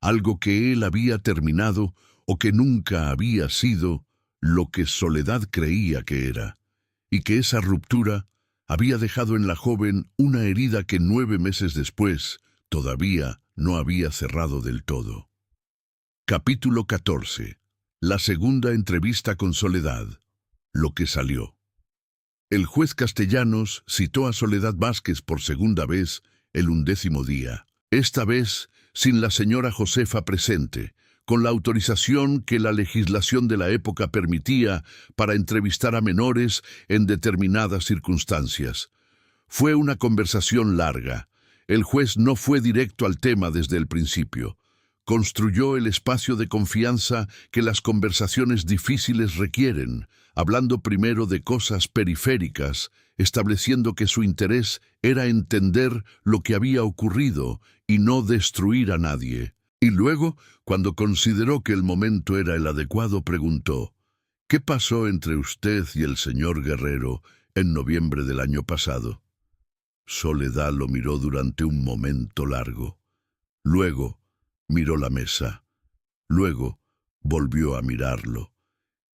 algo que él había terminado o que nunca había sido lo que Soledad creía que era, y que esa ruptura había dejado en la joven una herida que 9 meses después todavía no había cerrado del todo. Capítulo 14. La segunda entrevista con Soledad. Lo que salió. El juez Castellanos citó a Soledad Vázquez por segunda vez el 11º día, esta vez sin la señora Josefa presente, con la autorización que la legislación de la época permitía para entrevistar a menores en determinadas circunstancias. Fue una conversación larga. El juez no fue directo al tema desde el principio. Construyó el espacio de confianza que las conversaciones difíciles requieren, hablando primero de cosas periféricas, estableciendo que su interés era entender lo que había ocurrido y no destruir a nadie. Y luego, cuando consideró que el momento era el adecuado, preguntó: ¿qué pasó entre usted y el señor Guerrero en noviembre del año pasado? Soledad lo miró durante un momento largo. Luego miró la mesa. Luego volvió a mirarlo.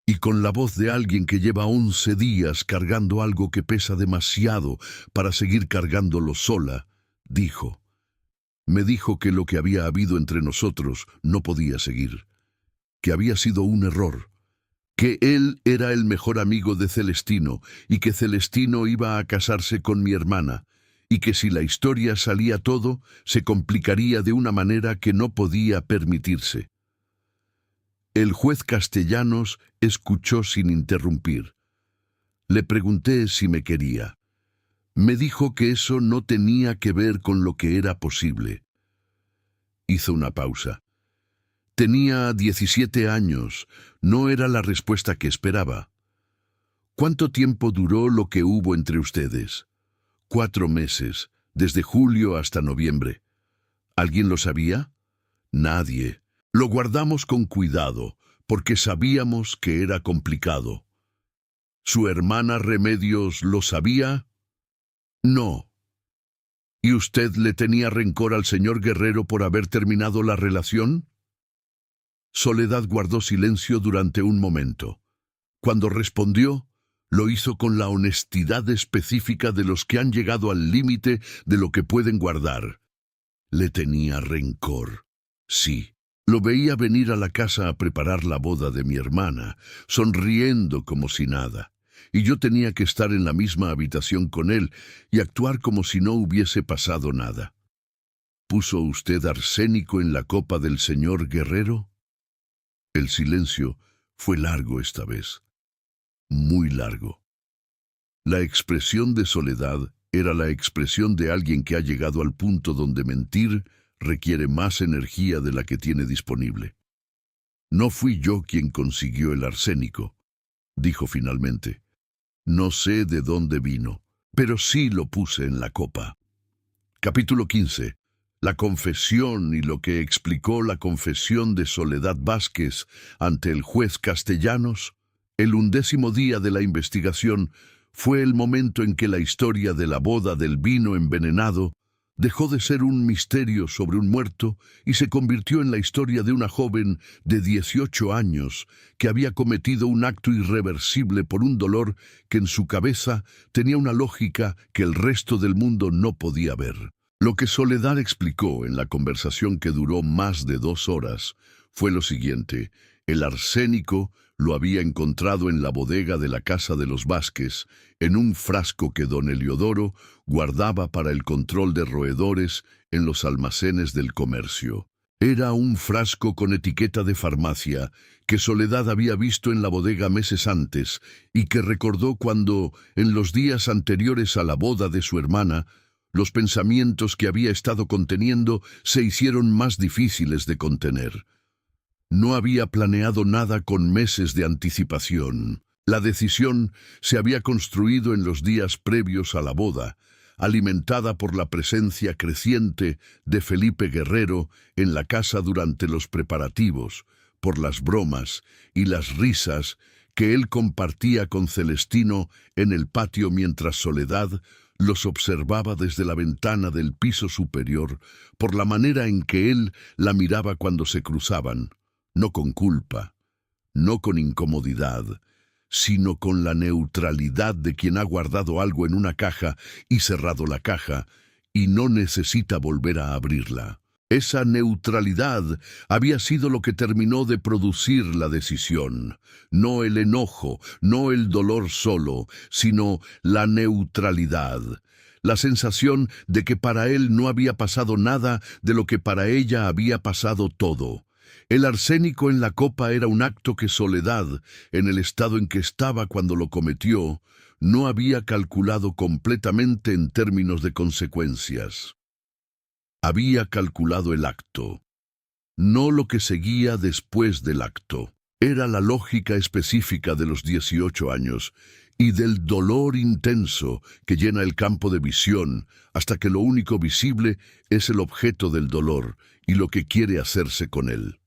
Y con la voz de alguien que lleva 11 días cargando algo que pesa demasiado para seguir cargándolo sola, dijo: me dijo que lo que había habido entre nosotros no podía seguir, que había sido un error, que él era el mejor amigo de Celestino y que Celestino iba a casarse con mi hermana, y que si la historia salía todo, se complicaría de una manera que no podía permitirse. El juez Castellanos escuchó sin interrumpir. Le pregunté si me quería. Me dijo que eso no tenía que ver con lo que era posible. Hizo una pausa. Tenía 17 años, no era la respuesta que esperaba. ¿Cuánto tiempo duró lo que hubo entre ustedes? 4 meses, desde julio hasta noviembre. ¿Alguien lo sabía? Nadie. Lo guardamos con cuidado, porque sabíamos que era complicado. ¿Su hermana Remedios lo sabía? No. ¿Y usted le tenía rencor al señor Guerrero por haber terminado la relación? Soledad guardó silencio durante un momento. Cuando respondió, lo hizo con la honestidad específica de los que han llegado al límite de lo que pueden guardar. Le tenía rencor. Sí. Lo veía venir a la casa a preparar la boda de mi hermana, sonriendo como si nada. Y yo tenía que estar en la misma habitación con él y actuar como si no hubiese pasado nada. ¿Puso usted arsénico en la copa del señor Guerrero? El silencio fue largo esta vez, muy largo. La expresión de Soledad era la expresión de alguien que ha llegado al punto donde mentir requiere más energía de la que tiene disponible. No fui yo quien consiguió el arsénico, dijo finalmente. No sé de dónde vino, pero sí lo puse en la copa. Capítulo 15. La confesión y lo que explicó la confesión de Soledad Vázquez ante el juez Castellanos. El 11º día de la investigación fue el momento en que la historia de la boda del vino envenenado dejó de ser un misterio sobre un muerto y se convirtió en la historia de una joven de 18 años que había cometido un acto irreversible por un dolor que en su cabeza tenía una lógica que el resto del mundo no podía ver. Lo que Soledad explicó en la conversación que duró más de 2 horas fue lo siguiente: El arsénico lo había encontrado en la bodega de la casa de los Vázquez, en un frasco que don Heliodoro guardaba para el control de roedores en los almacenes del comercio. Era un frasco con etiqueta de farmacia que Soledad había visto en la bodega meses antes y que recordó cuando, en los días anteriores a la boda de su hermana, los pensamientos que había estado conteniendo se hicieron más difíciles de contener. No había planeado nada con meses de anticipación. La decisión se había construido en los días previos a la boda, alimentada por la presencia creciente de Felipe Guerrero en la casa durante los preparativos, por las bromas y las risas que él compartía con Celestino en el patio mientras Soledad los observaba desde la ventana del piso superior, por la manera en que él la miraba cuando se cruzaban, no con culpa, no con incomodidad, sino con la neutralidad de quien ha guardado algo en una caja y cerrado la caja y no necesita volver a abrirla. Esa neutralidad había sido lo que terminó de producir la decisión. No el enojo, no el dolor solo, sino la neutralidad. La sensación de que para él no había pasado nada de lo que para ella había pasado todo. El arsénico en la copa era un acto que Soledad, en el estado en que estaba cuando lo cometió, no había calculado completamente en términos de consecuencias. Había calculado el acto, no lo que seguía después del acto. Era la lógica específica de los 18 años y del dolor intenso que llena el campo de visión hasta que lo único visible es el objeto del dolor y lo que quiere hacerse con él.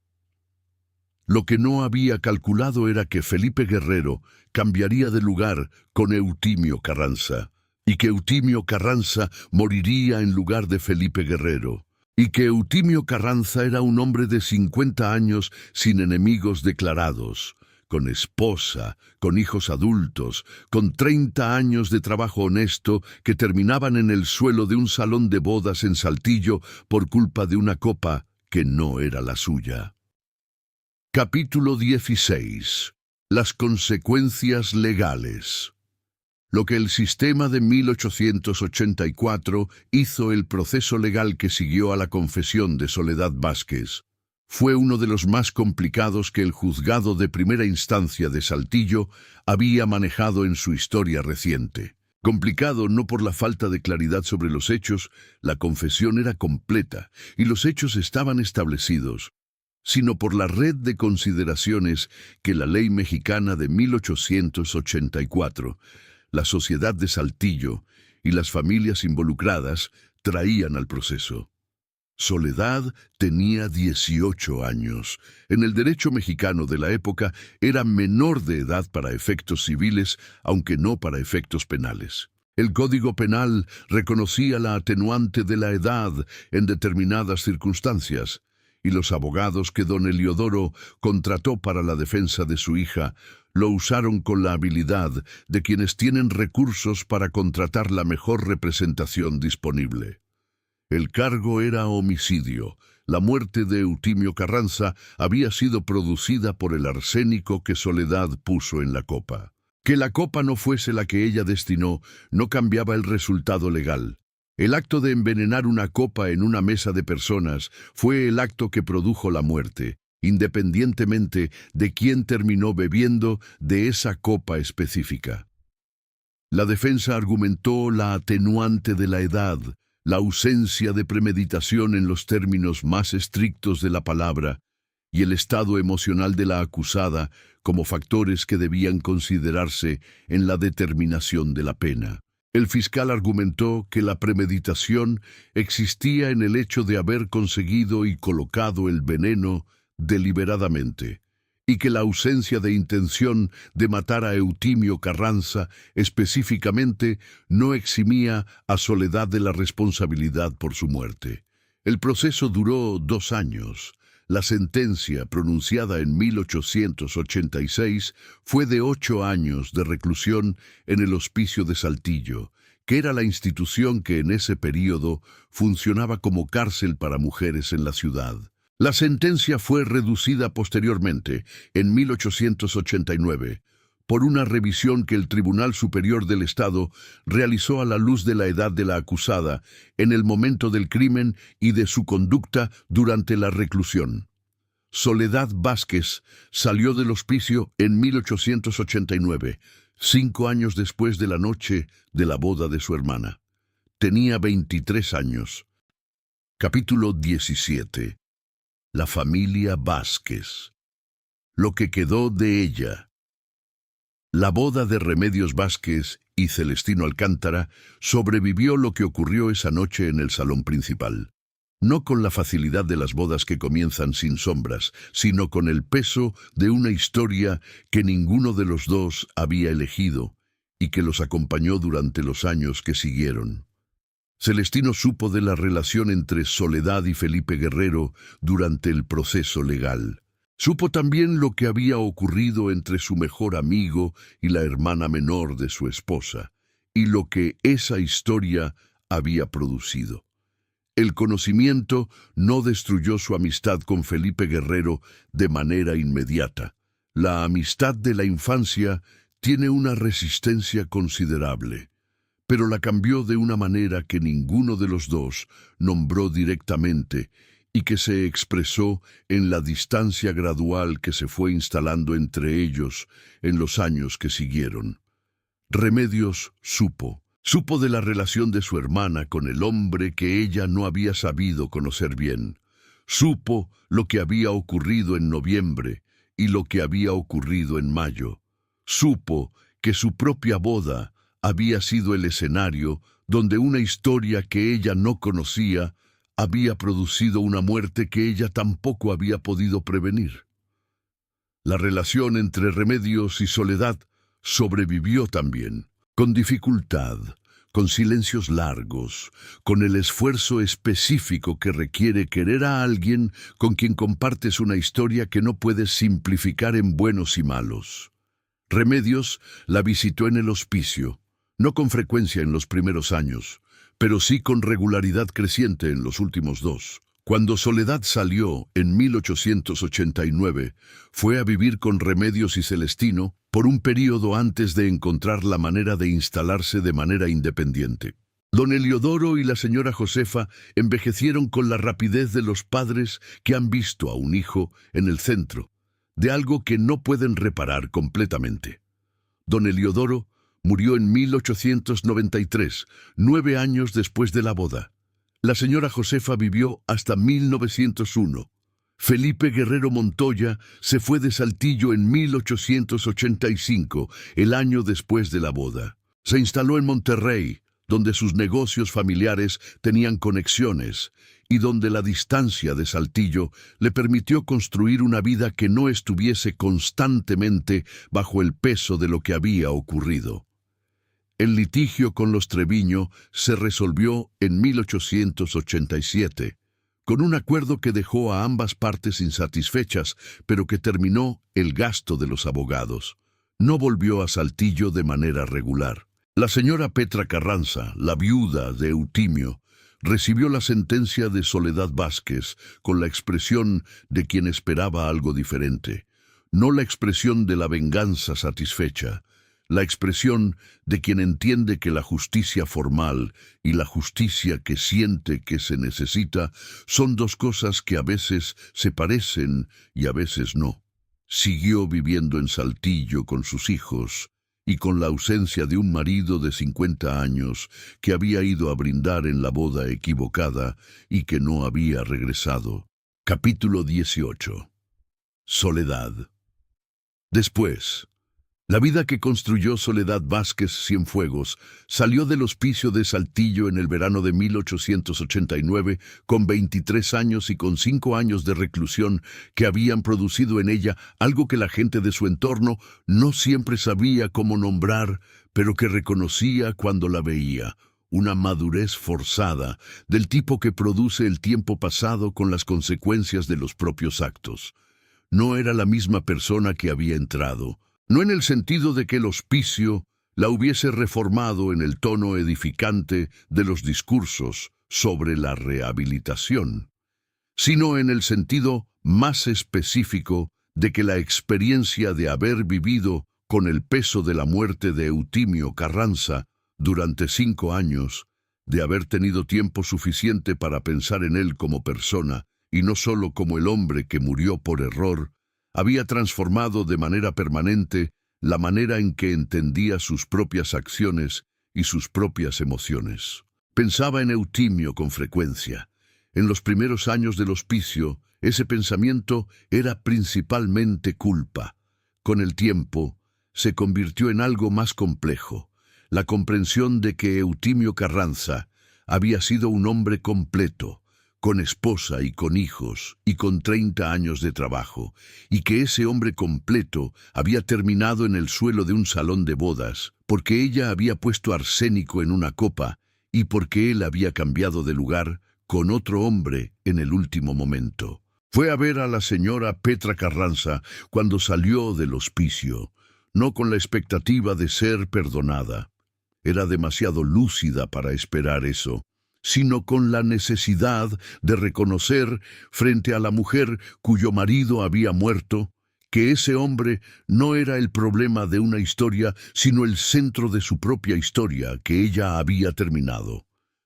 Lo que no había calculado era que Felipe Guerrero cambiaría de lugar con Eutimio Carranza, y que Eutimio Carranza moriría en lugar de Felipe Guerrero, y que Eutimio Carranza era un hombre de 50 años sin enemigos declarados, con esposa, con hijos adultos, con 30 años de trabajo honesto que terminaban en el suelo de un salón de bodas en Saltillo por culpa de una copa que no era la suya. Capítulo 16. Las consecuencias legales. Lo que el sistema de 1884 hizo el proceso legal que siguió a la confesión de Soledad Vázquez. Fue uno de los más complicados que el juzgado de primera instancia de Saltillo había manejado en su historia reciente. Complicado no por la falta de claridad sobre los hechos, la confesión era completa y los hechos estaban establecidos, sino por la red de consideraciones que la ley mexicana de 1884, la sociedad de Saltillo y las familias involucradas traían al proceso. Soledad tenía 18 años. En el derecho mexicano de la época era menor de edad para efectos civiles, aunque no para efectos penales. El Código Penal reconocía la atenuante de la edad en determinadas circunstancias, y los abogados que don Heliodoro contrató para la defensa de su hija lo usaron con la habilidad de quienes tienen recursos para contratar la mejor representación disponible. El cargo era homicidio. La muerte de Eutimio Carranza había sido producida por el arsénico que Soledad puso en la copa. Que la copa no fuese la que ella destinó no cambiaba el resultado legal. El acto de envenenar una copa en una mesa de personas fue el acto que produjo la muerte, independientemente de quién terminó bebiendo de esa copa específica. La defensa argumentó la atenuante de la edad, la ausencia de premeditación en los términos más estrictos de la palabra, y el estado emocional de la acusada como factores que debían considerarse en la determinación de la pena. El fiscal argumentó que la premeditación existía en el hecho de haber conseguido y colocado el veneno deliberadamente, y que la ausencia de intención de matar a Eutimio Carranza específicamente no eximía a Soledad de la responsabilidad por su muerte. El proceso duró 2 años. La sentencia, pronunciada en 1886, fue de 8 años de reclusión en el Hospicio de Saltillo, que era la institución que en ese período funcionaba como cárcel para mujeres en la ciudad. La sentencia fue reducida posteriormente, en 1889, por una revisión que el Tribunal Superior del Estado realizó a la luz de la edad de la acusada en el momento del crimen y de su conducta durante la reclusión. Soledad Vázquez salió del hospicio en 1889, 5 años después de la noche de la boda de su hermana. Tenía 23 años. Capítulo 17. La familia Vázquez. Lo que quedó de ella. La boda de Remedios Vázquez y Celestino Alcántara sobrevivió lo que ocurrió esa noche en el salón principal. No con la facilidad de las bodas que comienzan sin sombras, sino con el peso de una historia que ninguno de los dos había elegido y que los acompañó durante los años que siguieron. Celestino supo de la relación entre Soledad y Felipe Guerrero durante el proceso legal. Supo también lo que había ocurrido entre su mejor amigo y la hermana menor de su esposa, y lo que esa historia había producido. El conocimiento no destruyó su amistad con Felipe Guerrero de manera inmediata. La amistad de la infancia tiene una resistencia considerable, pero la cambió de una manera que ninguno de los dos nombró directamente y que se expresó en la distancia gradual que se fue instalando entre ellos en los años que siguieron. Remedios supo de la relación de su hermana con el hombre que ella no había sabido conocer bien. Supo lo que había ocurrido en noviembre y lo que había ocurrido en mayo. Supo que su propia boda había sido el escenario donde una historia que ella no conocía había producido una muerte que ella tampoco había podido prevenir. La relación entre Remedios y Soledad sobrevivió también, con dificultad, con silencios largos, con el esfuerzo específico que requiere querer a alguien con quien compartes una historia que no puedes simplificar en buenos y malos. Remedios la visitó en el hospicio, no con frecuencia en los primeros años, pero sí con regularidad creciente en los últimos 2. Cuando Soledad salió en 1889, fue a vivir con Remedios y Celestino por un período antes de encontrar la manera de instalarse de manera independiente. Don Eliodoro y la señora Josefa envejecieron con la rapidez de los padres que han visto a un hijo en el centro, de algo que no pueden reparar completamente. Don Eliodoro murió en 1893, 9 años después de la boda. La señora Josefa vivió hasta 1901. Felipe Guerrero Montoya se fue de Saltillo en 1885, el año después de la boda. Se instaló en Monterrey, donde sus negocios familiares tenían conexiones y donde la distancia de Saltillo le permitió construir una vida que no estuviese constantemente bajo el peso de lo que había ocurrido. El litigio con los Treviño se resolvió en 1887, con un acuerdo que dejó a ambas partes insatisfechas, pero que terminó el gasto de los abogados. No volvió a Saltillo de manera regular. La señora Petra Carranza, la viuda de Eutimio, recibió la sentencia de Soledad Vázquez con la expresión de quien esperaba algo diferente, no la expresión de la venganza satisfecha, la expresión de quien entiende que la justicia formal y la justicia que siente que se necesita son dos cosas que a veces se parecen y a veces no. Siguió viviendo en Saltillo con sus hijos y con la ausencia de un marido de 50 años que había ido a brindar en la boda equivocada y que no había regresado. Capítulo 18. Soledad. Después, la vida que construyó Soledad Vázquez Cienfuegos salió del hospicio de Saltillo en el verano de 1889 con 23 años y con 5 años de reclusión que habían producido en ella algo que la gente de su entorno no siempre sabía cómo nombrar, pero que reconocía cuando la veía: una madurez forzada, del tipo que produce el tiempo pasado con las consecuencias de los propios actos. No era la misma persona que había entrado. No en el sentido de que el hospicio la hubiese reformado en el tono edificante de los discursos sobre la rehabilitación, sino en el sentido más específico de que la experiencia de haber vivido con el peso de la muerte de Eutimio Carranza durante 5 años, de haber tenido tiempo suficiente para pensar en él como persona, y no solo como el hombre que murió por error, había transformado de manera permanente la manera en que entendía sus propias acciones y sus propias emociones. Pensaba en Eutimio con frecuencia. En los primeros años del hospicio, ese pensamiento era principalmente culpa. Con el tiempo, se convirtió en algo más complejo, la comprensión de que Eutimio Carranza había sido un hombre completo, con esposa y con hijos, y con 30 años de trabajo, y que ese hombre completo había terminado en el suelo de un salón de bodas, porque ella había puesto arsénico en una copa, y porque él había cambiado de lugar con otro hombre en el último momento. Fue a ver a la señora Petra Carranza cuando salió del hospicio, no con la expectativa de ser perdonada. Era demasiado lúcida para esperar eso, sino con la necesidad de reconocer frente a la mujer cuyo marido había muerto, que ese hombre no era el problema de una historia, sino el centro de su propia historia que ella había terminado.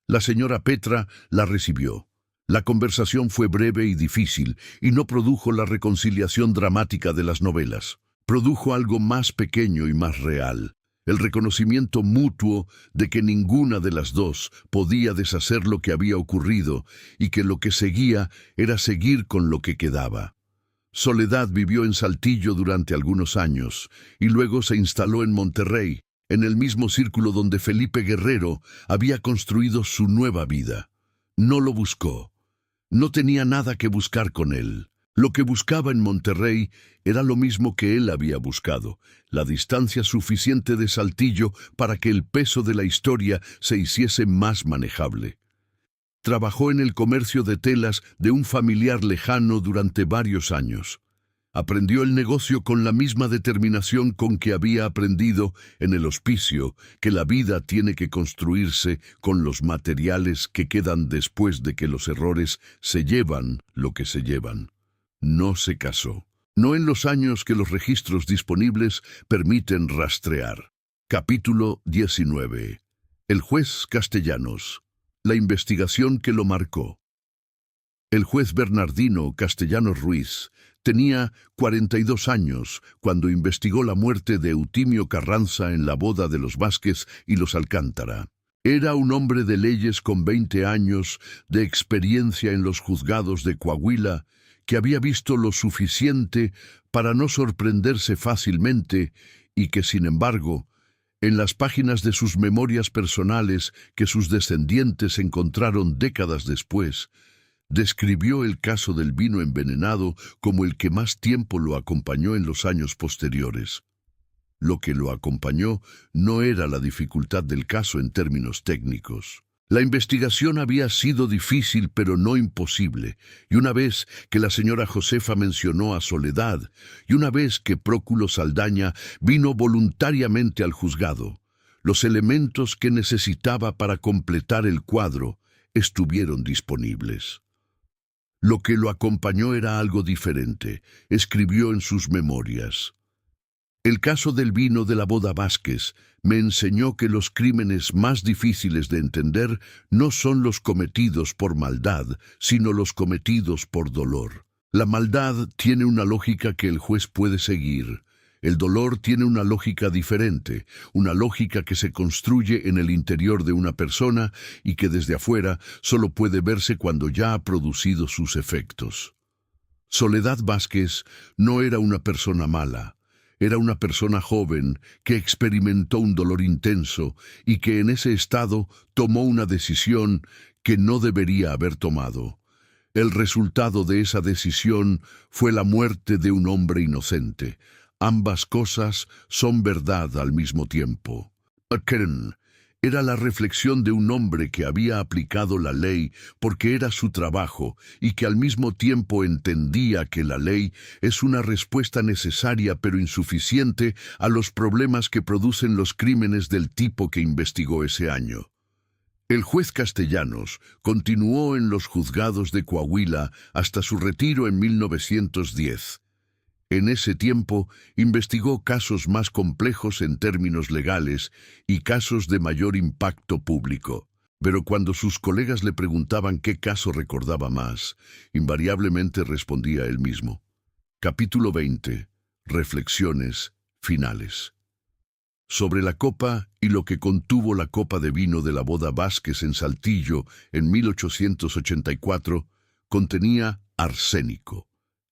La señora Petra la recibió. La conversación fue breve y difícil, y no produjo la reconciliación dramática de las novelas. Produjo algo más pequeño y más real. El reconocimiento mutuo de que ninguna de las dos podía deshacer lo que había ocurrido y que lo que seguía era seguir con lo que quedaba. Soledad vivió en Saltillo durante algunos años y luego se instaló en Monterrey, en el mismo círculo donde Felipe Guerrero había construido su nueva vida. No lo buscó. No tenía nada que buscar con él. Lo que buscaba en Monterrey era lo mismo que él había buscado, la distancia suficiente de Saltillo para que el peso de la historia se hiciese más manejable. Trabajó en el comercio de telas de un familiar lejano durante varios años. Aprendió el negocio con la misma determinación con que había aprendido en el hospicio que la vida tiene que construirse con los materiales que quedan después de que los errores se llevan lo que se llevan. No se casó. No en los años que los registros disponibles permiten rastrear. Capítulo 19. El juez Castellanos. La investigación que lo marcó. El juez Bernardino Castellanos Ruiz tenía 42 años cuando investigó la muerte de Eutimio Carranza en la boda de los Vázquez y los Alcántara. Era un hombre de leyes con 20 años de experiencia en los juzgados de Coahuila, que había visto lo suficiente para no sorprenderse fácilmente y que, sin embargo, en las páginas de sus memorias personales que sus descendientes encontraron décadas después, describió el caso del vino envenenado como el que más tiempo lo acompañó en los años posteriores. Lo que lo acompañó no era la dificultad del caso en términos técnicos. La investigación había sido difícil pero no imposible, y una vez que la señora Josefa mencionó a Soledad, y una vez que Próculo Saldaña vino voluntariamente al juzgado, los elementos que necesitaba para completar el cuadro estuvieron disponibles. Lo que lo acompañó era algo diferente, escribió en sus memorias. El caso del vino de la boda Vázquez me enseñó que los crímenes más difíciles de entender no son los cometidos por maldad, sino los cometidos por dolor. La maldad tiene una lógica que el juez puede seguir. El dolor tiene una lógica diferente, una lógica que se construye en el interior de una persona y que desde afuera solo puede verse cuando ya ha producido sus efectos. Soledad Vázquez no era una persona mala. Era una persona joven que experimentó un dolor intenso y que en ese estado tomó una decisión que no debería haber tomado. El resultado de esa decisión fue la muerte de un hombre inocente. Ambas cosas son verdad al mismo tiempo. Kern era la reflexión de un hombre que había aplicado la ley porque era su trabajo y que al mismo tiempo entendía que la ley es una respuesta necesaria pero insuficiente a los problemas que producen los crímenes del tipo que investigó ese año. El juez Castellanos continuó en los juzgados de Coahuila hasta su retiro en 1910. En ese tiempo investigó casos más complejos en términos legales y casos de mayor impacto público. Pero cuando sus colegas le preguntaban qué caso recordaba más, invariablemente respondía él mismo. Capítulo 20. Reflexiones finales. Sobre la copa y lo que contuvo la copa de vino de la boda Vázquez en Saltillo en 1884, contenía arsénico.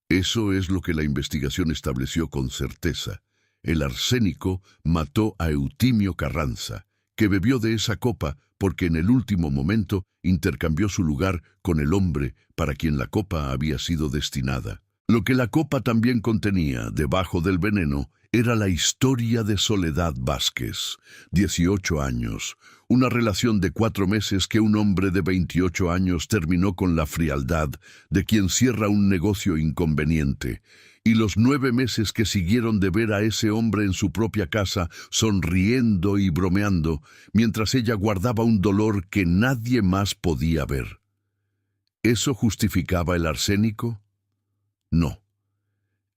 Eso es lo que la investigación estableció con certeza. El arsénico mató a Eutimio Carranza, que bebió de esa copa porque en el último momento intercambió su lugar con el hombre para quien la copa había sido destinada. Lo que la copa también contenía, debajo del veneno, era la historia de Soledad Vázquez, 18 años, una relación de 4 meses que un hombre de 28 años terminó con la frialdad de quien cierra un negocio inconveniente, y los 9 meses que siguieron de ver a ese hombre en su propia casa sonriendo y bromeando, mientras ella guardaba un dolor que nadie más podía ver. ¿Eso justificaba el arsénico? No.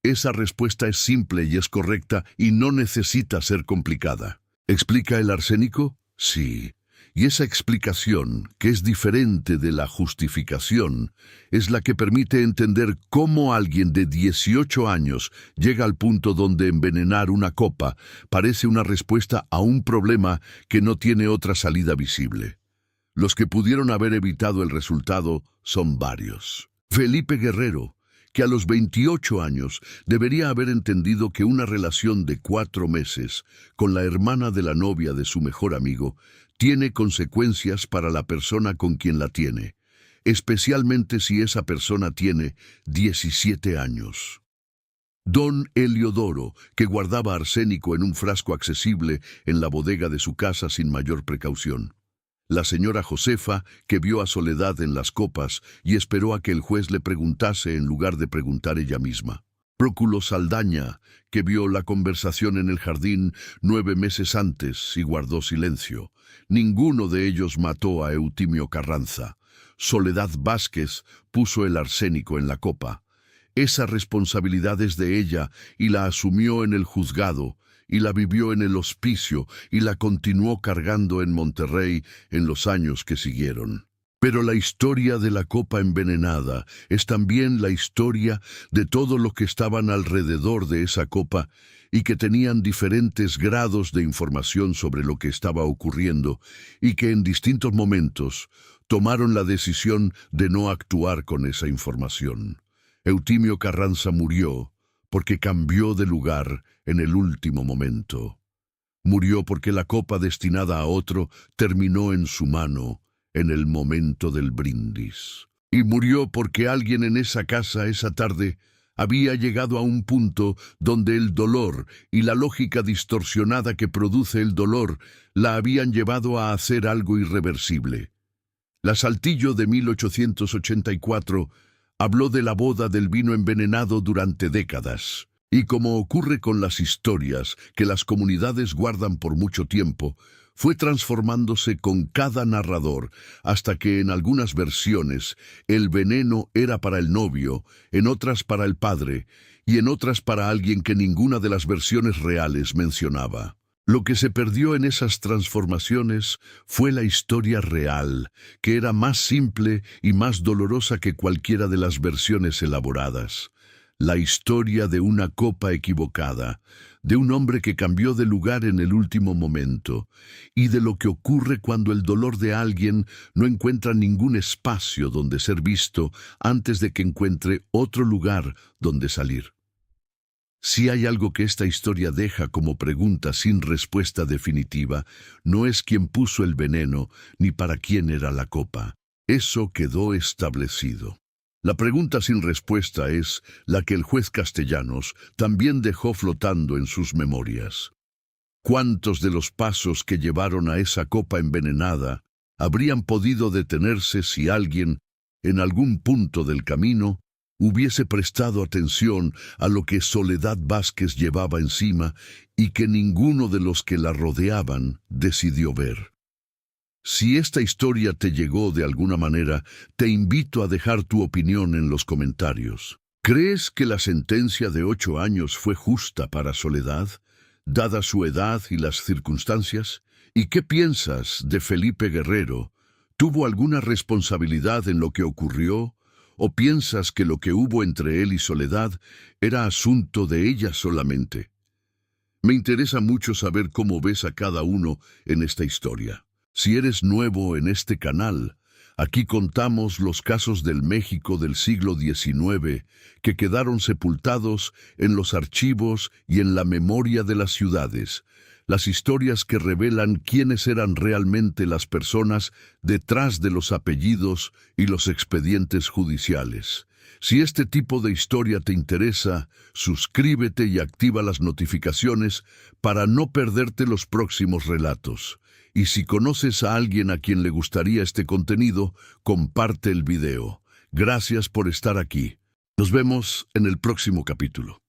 Esa respuesta es simple y es correcta y no necesita ser complicada. ¿Explica el arsénico? Sí. Y esa explicación, que es diferente de la justificación, es la que permite entender cómo alguien de 18 años llega al punto donde envenenar una copa parece una respuesta a un problema que no tiene otra salida visible. Los que pudieron haber evitado el resultado son varios. Felipe Guerrero, que a los 28 años debería haber entendido que una relación de 4 meses con la hermana de la novia de su mejor amigo tiene consecuencias para la persona con quien la tiene, especialmente si esa persona tiene 17 años. Don Heliodoro, que guardaba arsénico en un frasco accesible en la bodega de su casa sin mayor precaución. La señora Josefa, que vio a Soledad en las copas y esperó a que el juez le preguntase en lugar de preguntar ella misma. Próculo Saldaña, que vio la conversación en el jardín 9 meses antes y guardó silencio. Ninguno de ellos mató a Eutimio Carranza. Soledad Vázquez puso el arsénico en la copa. Esa responsabilidad es de ella y la asumió en el juzgado, y la vivió en el hospicio y la continuó cargando en Monterrey en los años que siguieron. Pero la historia de la copa envenenada es también la historia de todo lo que estaban alrededor de esa copa y que tenían diferentes grados de información sobre lo que estaba ocurriendo y que en distintos momentos tomaron la decisión de no actuar con esa información. Eutimio Carranza murió porque cambió de lugar en el último momento. Murió porque la copa destinada a otro terminó en su mano en el momento del brindis. Y murió porque alguien en esa casa esa tarde había llegado a un punto donde el dolor y la lógica distorsionada que produce el dolor la habían llevado a hacer algo irreversible. La Saltillo de 1884 habló de la boda del vino envenenado durante décadas. Y como ocurre con las historias que las comunidades guardan por mucho tiempo, fue transformándose con cada narrador hasta que en algunas versiones el veneno era para el novio, en otras para el padre y en otras para alguien que ninguna de las versiones reales mencionaba. Lo que se perdió en esas transformaciones fue la historia real, que era más simple y más dolorosa que cualquiera de las versiones elaboradas. La historia de una copa equivocada, de un hombre que cambió de lugar en el último momento, y de lo que ocurre cuando el dolor de alguien no encuentra ningún espacio donde ser visto antes de que encuentre otro lugar donde salir. Si hay algo que esta historia deja como pregunta sin respuesta definitiva, no es quién puso el veneno ni para quién era la copa. Eso quedó establecido. La pregunta sin respuesta es la que el juez Castellanos también dejó flotando en sus memorias. ¿Cuántos de los pasos que llevaron a esa copa envenenada habrían podido detenerse si alguien, en algún punto del camino, hubiese prestado atención a lo que Soledad Vázquez llevaba encima y que ninguno de los que la rodeaban decidió ver? Si esta historia te llegó de alguna manera, te invito a dejar tu opinión en los comentarios. ¿Crees que la sentencia de 8 años fue justa para Soledad, dada su edad y las circunstancias? ¿Y qué piensas de Felipe Guerrero? ¿Tuvo alguna responsabilidad en lo que ocurrió? ¿O piensas que lo que hubo entre él y Soledad era asunto de ella solamente? Me interesa mucho saber cómo ves a cada uno en esta historia. Si eres nuevo en este canal, aquí contamos los casos del México del siglo XIX que quedaron sepultados en los archivos y en la memoria de las ciudades, las historias que revelan quiénes eran realmente las personas detrás de los apellidos y los expedientes judiciales. Si este tipo de historia te interesa, suscríbete y activa las notificaciones para no perderte los próximos relatos. Y si conoces a alguien a quien le gustaría este contenido, comparte el video. Gracias por estar aquí. Nos vemos en el próximo capítulo.